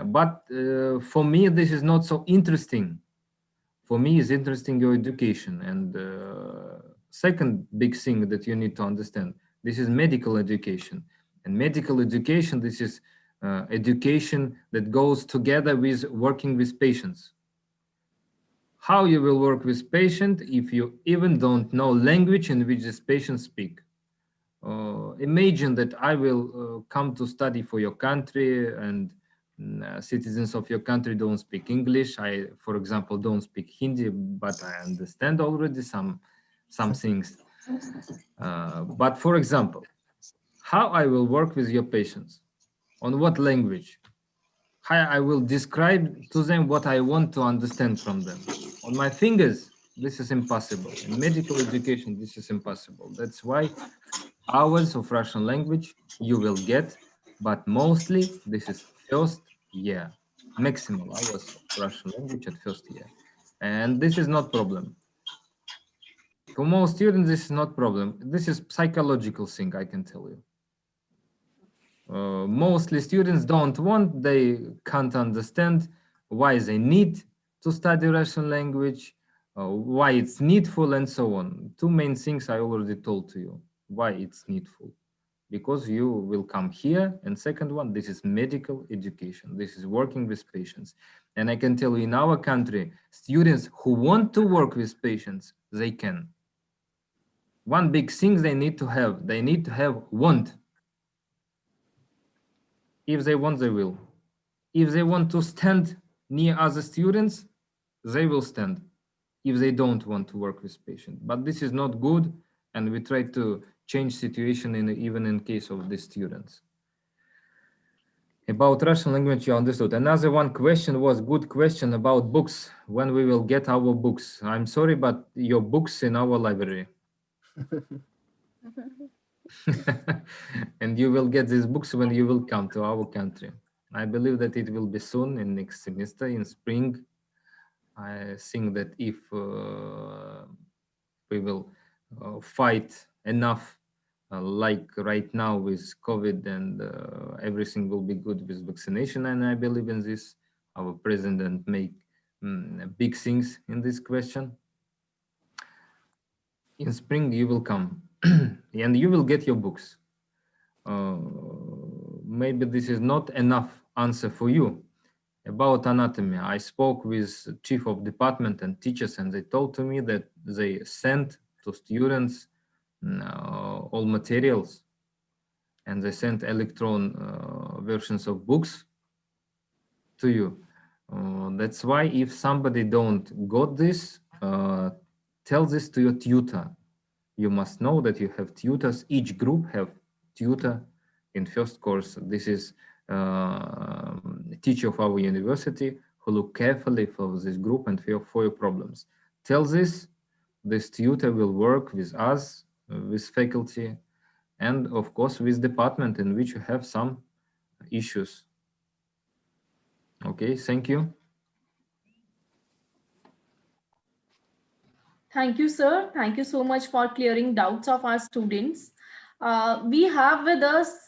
But for me, this is not so interesting. For me, it's interesting your education. And second big thing that you need to understand, this is medical education. And medical education, this is education that goes together with working with patients. How you will work with patient if you even don't know language in which this patient speak? Imagine that I will come to study for your country, and citizens of your country don't speak English. I, for example, don't speak Hindi, but I understand already some things. But for example, how I will work with your patients? On what language? How I will describe to them what I want to understand from them. On my fingers, this is impossible. In medical education, this is impossible. That's why hours of Russian language you will get, but mostly this is first year, maximal hours of Russian language at first year. And this is not problem. For most students, this is not problem. This is psychological thing, I can tell you. Mostly students don't want, they can't understand why they need to study Russian language, why it's needful, and so on. Two main things I already told to you, why it's needful. Because you will come here, and second one, this is medical education. This is working with patients. And I can tell you in our country, students who want to work with patients, they can. One big thing they need to have want. If they want, they will. If they want to stand near other students, they will stand. If they don't want to work with patients. But this is not good, and we try to change situation even in case of the students. About Russian language, you understood. Another one question was good question about books. When we will get our books? I'm sorry, but your books in our library. And you will get these books when you will come to our country. I believe that it will be soon in next semester in spring. I think that if we will fight enough like right now with COVID, and everything will be good with vaccination, and I believe in this. Our president make big things in this question. In spring you will come and you will get your books. Maybe this is not enough answer for you. About anatomy, I spoke with chief of department and teachers, and they told to me that they sent to students all materials, and they sent electron versions of books to you. That's why if somebody don't got this, tell this to your tutor. You must know that you have tutors. Each group have tutor in first course. This is teacher of our university who look carefully for this group and for your problems. Tell this tutor will work with us, with faculty, and of course with department in which you have some issues. Okay, thank you. Thank you, sir. Thank you so much for clearing doubts of our students. We have with us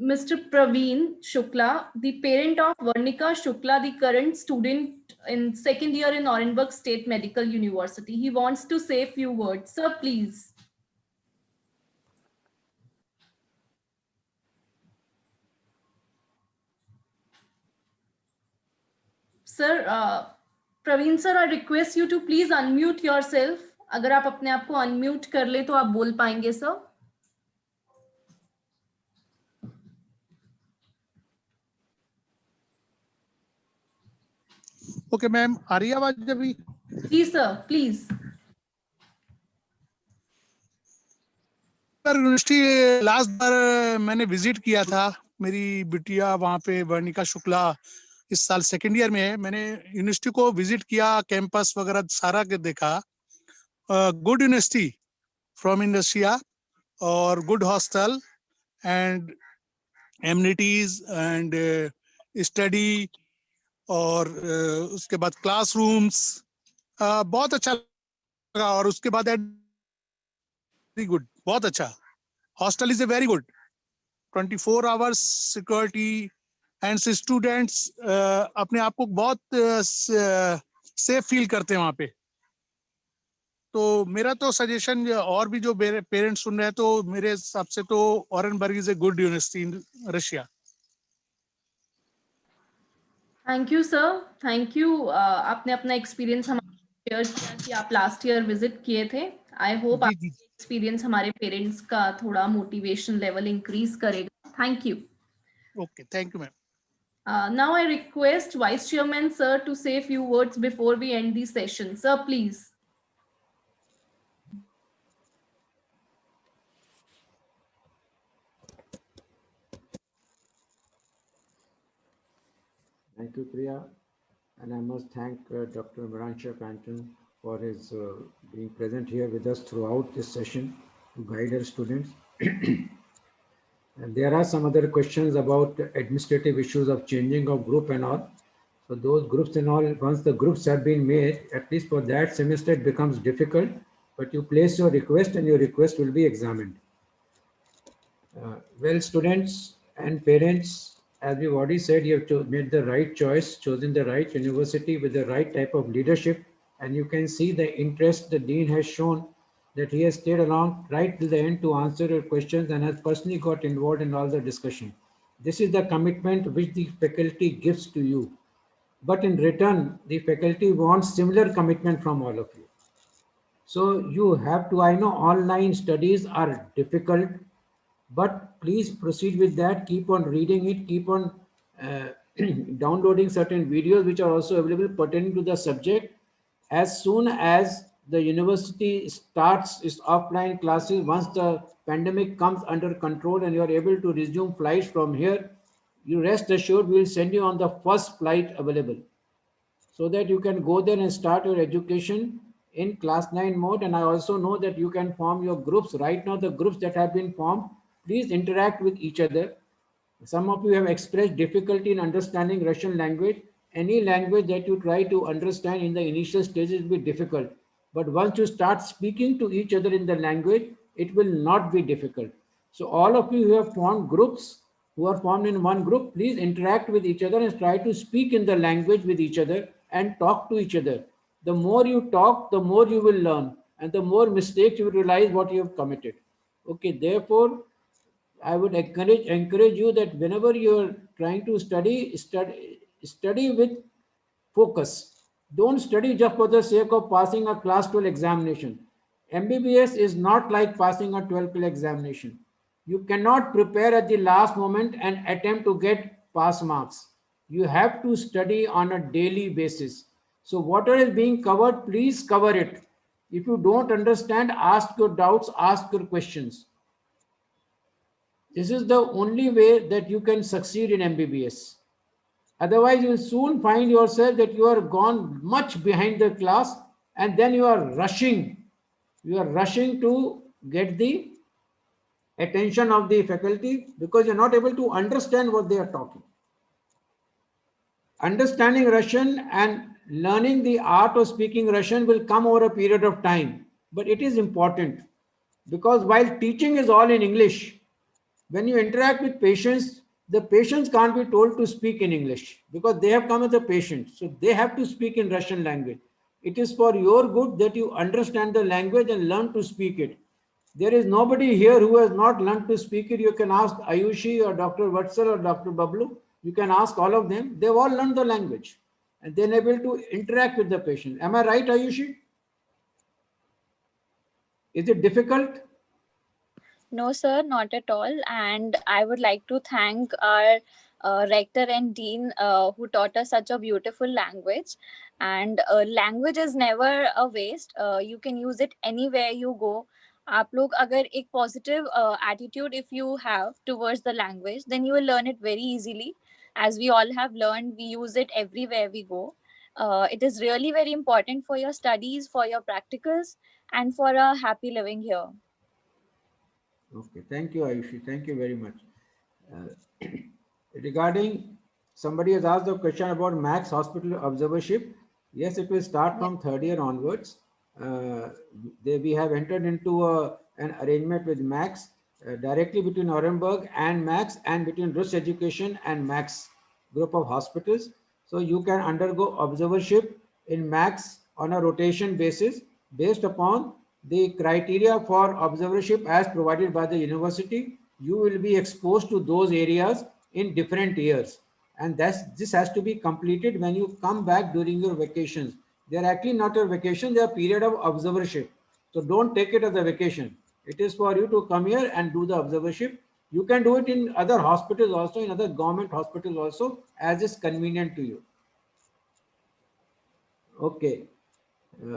Mr. Praveen Shukla, the parent of Varnika Shukla, the current student in second year in Orenburg State Medical University. He wants to say a few words. Sir, please. Sir, Praveen sir, I request you to please unmute yourself. अगर आप अपने आप को unmute कर ले तो आप बोल पाएंगे sir. ओके मैम, आ रही है आवाज अभी? जी sir, please. Sir, university last बार मैंने विजिट किया था. मेरी बिटिया वहाँ पे वर्णिका शुक्ला इस साल सेकेंड ईयर में है. मैंने यूनिवर्सिटी को विजिट किया, कैंपस वगैरह सारा के देखा. गुड यूनिवर्सिटी फ्रॉम इंडस्ट्रिया और good hostel and amenities and study और उसके बाद क्लासरूम्स बहुत अच्छा लगा. और उसके बाद वेरी गुड, बहुत अच्छा. Hostel is a very good, 24 hours security and students अपने आप को बहुत सेफ फील करते हैं वहाँ पे. तो मेरा तो सजेशन, और भी जो पेरेंट्स सुन रहे हैं, तो मेरे हिसाब से तो Orenburg is a good university in Russia. Thank you sir, thank you. आपने अपना एक्सपीरियंस हमारे शेयर किया कि आप लास्ट ईयर विजिट किए थे. आई होप आपका एक्सपीरियंस हमारे पेरेंट्स का थोड़ा मोटिवेशन लेवल इंक्रीज करेगा. Thank you. Okay, thank you ma'am. Now I request Vice Chairman sir to say a few words before we end the session. Sir, please. Thank you, Priya. And I must thank Dr. Miranshak Anton for his being present here with us throughout this session to guide our students. And there are some other questions about administrative issues of changing of group and all. So those groups and all, once the groups have been made, at least for that semester, it becomes difficult, but you place your request and your request will be examined. Well, students and parents, as we've already said, you have made the right choice, chosen the right university with the right type of leadership. And you can see the interest the dean has shown, that he has stayed along right till the end to answer your questions and has personally got involved in all the discussion. This is the commitment which the faculty gives to you. But in return, the faculty wants similar commitment from all of you. So you have to, I know online studies are difficult, But please proceed with that. Keep on reading it. Keep on downloading certain videos which are also available pertaining to the subject. As soon as the university starts its offline classes, once the pandemic comes under control and you are able to resume flights from here, you rest assured we will send you on the first flight available, so that you can go there and start your education in class 9 mode. And I also know that you can form your groups. Right now, the groups that have been formed, please interact with each other. Some of you have expressed difficulty in understanding Russian language. Any language that you try to understand in the initial stages will be difficult. But once you start speaking to each other in the language, it will not be difficult. So all of you who have formed groups, who are formed in one group, please interact with each other and try to speak in the language with each other and talk to each other. The more you talk, the more you will learn, and the more mistakes you will realize what you have committed. Okay, therefore, I would encourage you that whenever you are trying to study with focus. Don't study just for the sake of passing a class 12 examination. MBBS is not like passing a 12th examination. You cannot prepare at the last moment and attempt to get pass marks. You have to study on a daily basis. So whatever is being covered, please cover it. If you don't understand, ask your doubts, ask your questions. This is the only way that you can succeed in MBBS. Otherwise, you will soon find yourself that you are gone much behind the class, and then you are rushing. You are rushing to get the attention of the faculty because you're not able to understand what they are talking. Understanding Russian and learning the art of speaking Russian will come over a period of time, but it is important because while teaching is all in English, when you interact with patients, the patients can't be told to speak in English because they have come as a patient. So they have to speak in Russian language. It is for your good that you understand the language and learn to speak it. There is nobody here who has not learned to speak it. You can ask Ayushi or Dr. Vatsal or Dr. Bablu. You can ask all of them. They've all learned the language and they're able to interact with the patient. Am I right, Ayushi? Is it difficult? No, sir, not at all. And I would like to thank our rector and dean who taught us such a beautiful language. And language is never a waste. You can use it anywhere you go. आप लोग अगर एक positive attitude if you have towards the language then you will learn it very easily as we all have learned, we use it everywhere we go. It is really very important for your studies, for your practicals, and for a happy living here. Okay, thank you, Ayushi. Thank you very much. Regarding, somebody has asked a question about Max Hospital observership. Yes, it will start from third year onwards. We have entered into an arrangement with Max directly between Orenburg and Max and between Rus Education and Max group of hospitals. So you can undergo observership in Max on a rotation basis based upon the criteria for observership as provided by the university. You will be exposed to those areas in different years. And this has to be completed when you come back during your vacations. They're actually not a vacation, they're a period of observership. So don't take it as a vacation. It is for you to come here and do the observership. You can do it in other hospitals also, in other government hospitals also, as is convenient to you. Okay.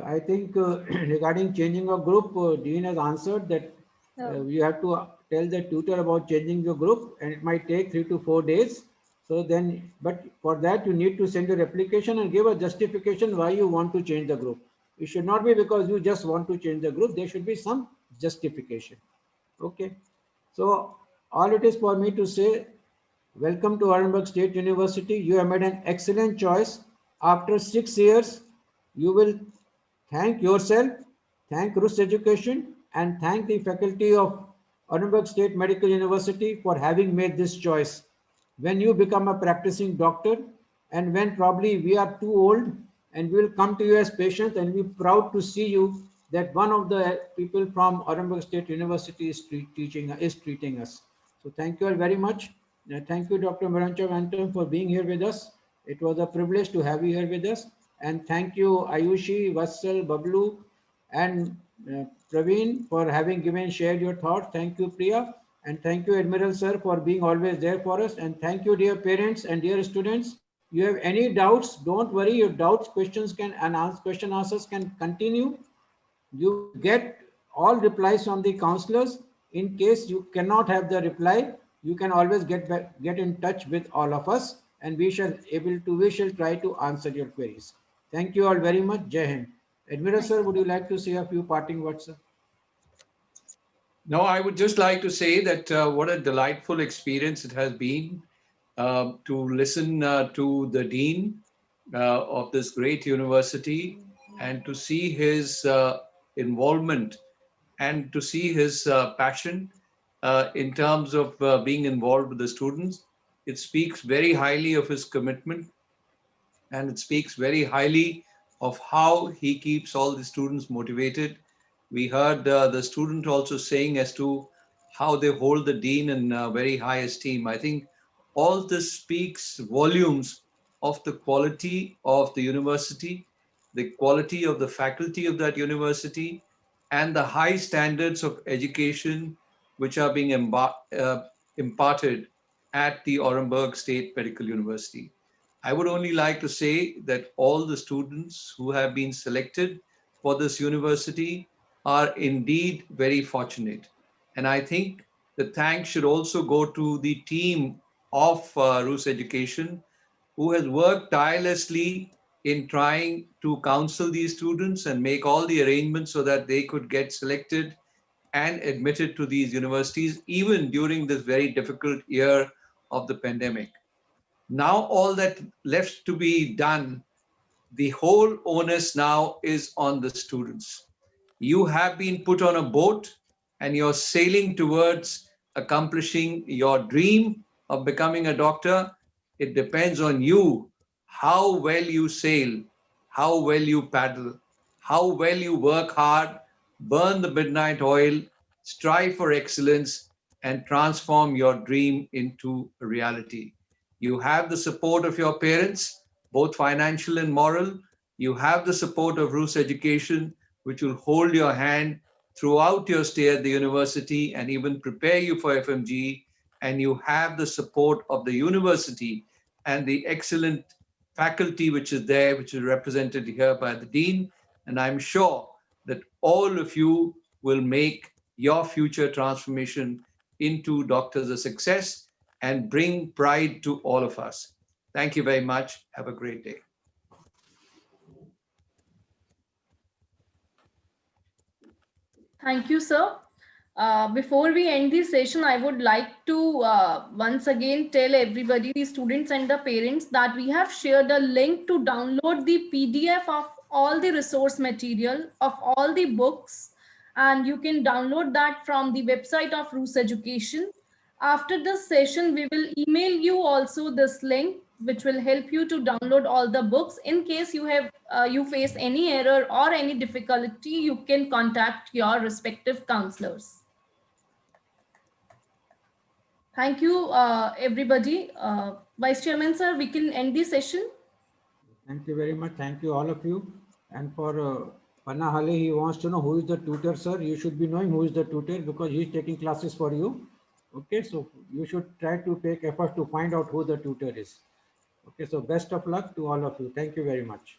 I think regarding changing a group, Dean has answered that you have to tell the tutor about changing your group and it might take 3 to 4 days. So then, but for that you need to send your application and give a justification why you want to change the group. It should not be because you just want to change the group. There should be some justification. Okay. So all it is for me to say, welcome to Orenburg State University. You have made an excellent choice. After 6 years, you will thank yourself, thank Rus Education, and thank the faculty of Orenburg State Medical University for having made this choice. When you become a practicing doctor, and when probably we are too old, and we will come to you as patients, and we're proud to see you that one of the people from Orenburg State University is treating us. So thank you all very much. Thank you, Dr. Mirancha Vantam, for being here with us. It was a privilege to have you here with us. And thank you, Ayushi, Vatsal, Bablu, and Praveen for having shared your thoughts. Thank you, Priya. And thank you, Admiral Sir, for being always there for us. And thank you, dear parents and dear students. You have any doubts, don't worry, your doubts, questions question answers can continue. You get all replies from the counselors. In case you cannot have the reply, you can always get in touch with all of us, and we shall try to answer your queries. Thank you all very much. Jai Hind. Admiral Sir, would you like to say a few parting words, sir? No, I would just like to say that what a delightful experience it has been to listen to the dean of this great university and to see his involvement and to see his passion in terms of being involved with the students. It speaks very highly of his commitment, and it speaks very highly of how he keeps all the students motivated. We heard the student also saying as to how they hold the dean in very high esteem. I think all this speaks volumes of the quality of the university, the quality of the faculty of that university, and the high standards of education which are being imparted at the Orenburg State Medical University. I would only like to say that all the students who have been selected for this university are indeed very fortunate. And I think the thanks should also go to the team of Rus Education, who has worked tirelessly in trying to counsel these students and make all the arrangements so that they could get selected and admitted to these universities, even during this very difficult year of the pandemic. Now all that left to be done, the whole onus now is on the students. You have been put on a boat and you're sailing towards accomplishing your dream of becoming a doctor. It depends on you how well you sail, how well you paddle, how well you work hard, burn the midnight oil, strive for excellence, and transform your dream into a reality. You have the support of your parents, both financial and moral. You have the support of Rus Education, which will hold your hand throughout your stay at the university and even prepare you for FMG. And you have the support of the university and the excellent faculty which is there, which is represented here by the dean. And I'm sure that all of you will make your future transformation into doctors a success and bring pride to all of us. Thank you very much. Have a great day. Thank you, sir. Before we end this session, I would like to once again tell everybody, the students and the parents, that we have shared a link to download the PDF of all the resource material of all the books, and you can download that from the website of Rus Education. After this session, we will email you also this link, which will help you to download all the books. In case you have you face any error or any difficulty, you can contact your respective counselors. Thank you, everybody. Vice Chairman, sir, we can end the session. Thank you very much. Thank you, all of you. And for Panna Hale, he wants to know who is the tutor, sir. You should be knowing who is the tutor because he is taking classes for you. Okay, so you should try to take effort to find out who the tutor is. Okay, so best of luck to all of you. Thank you very much.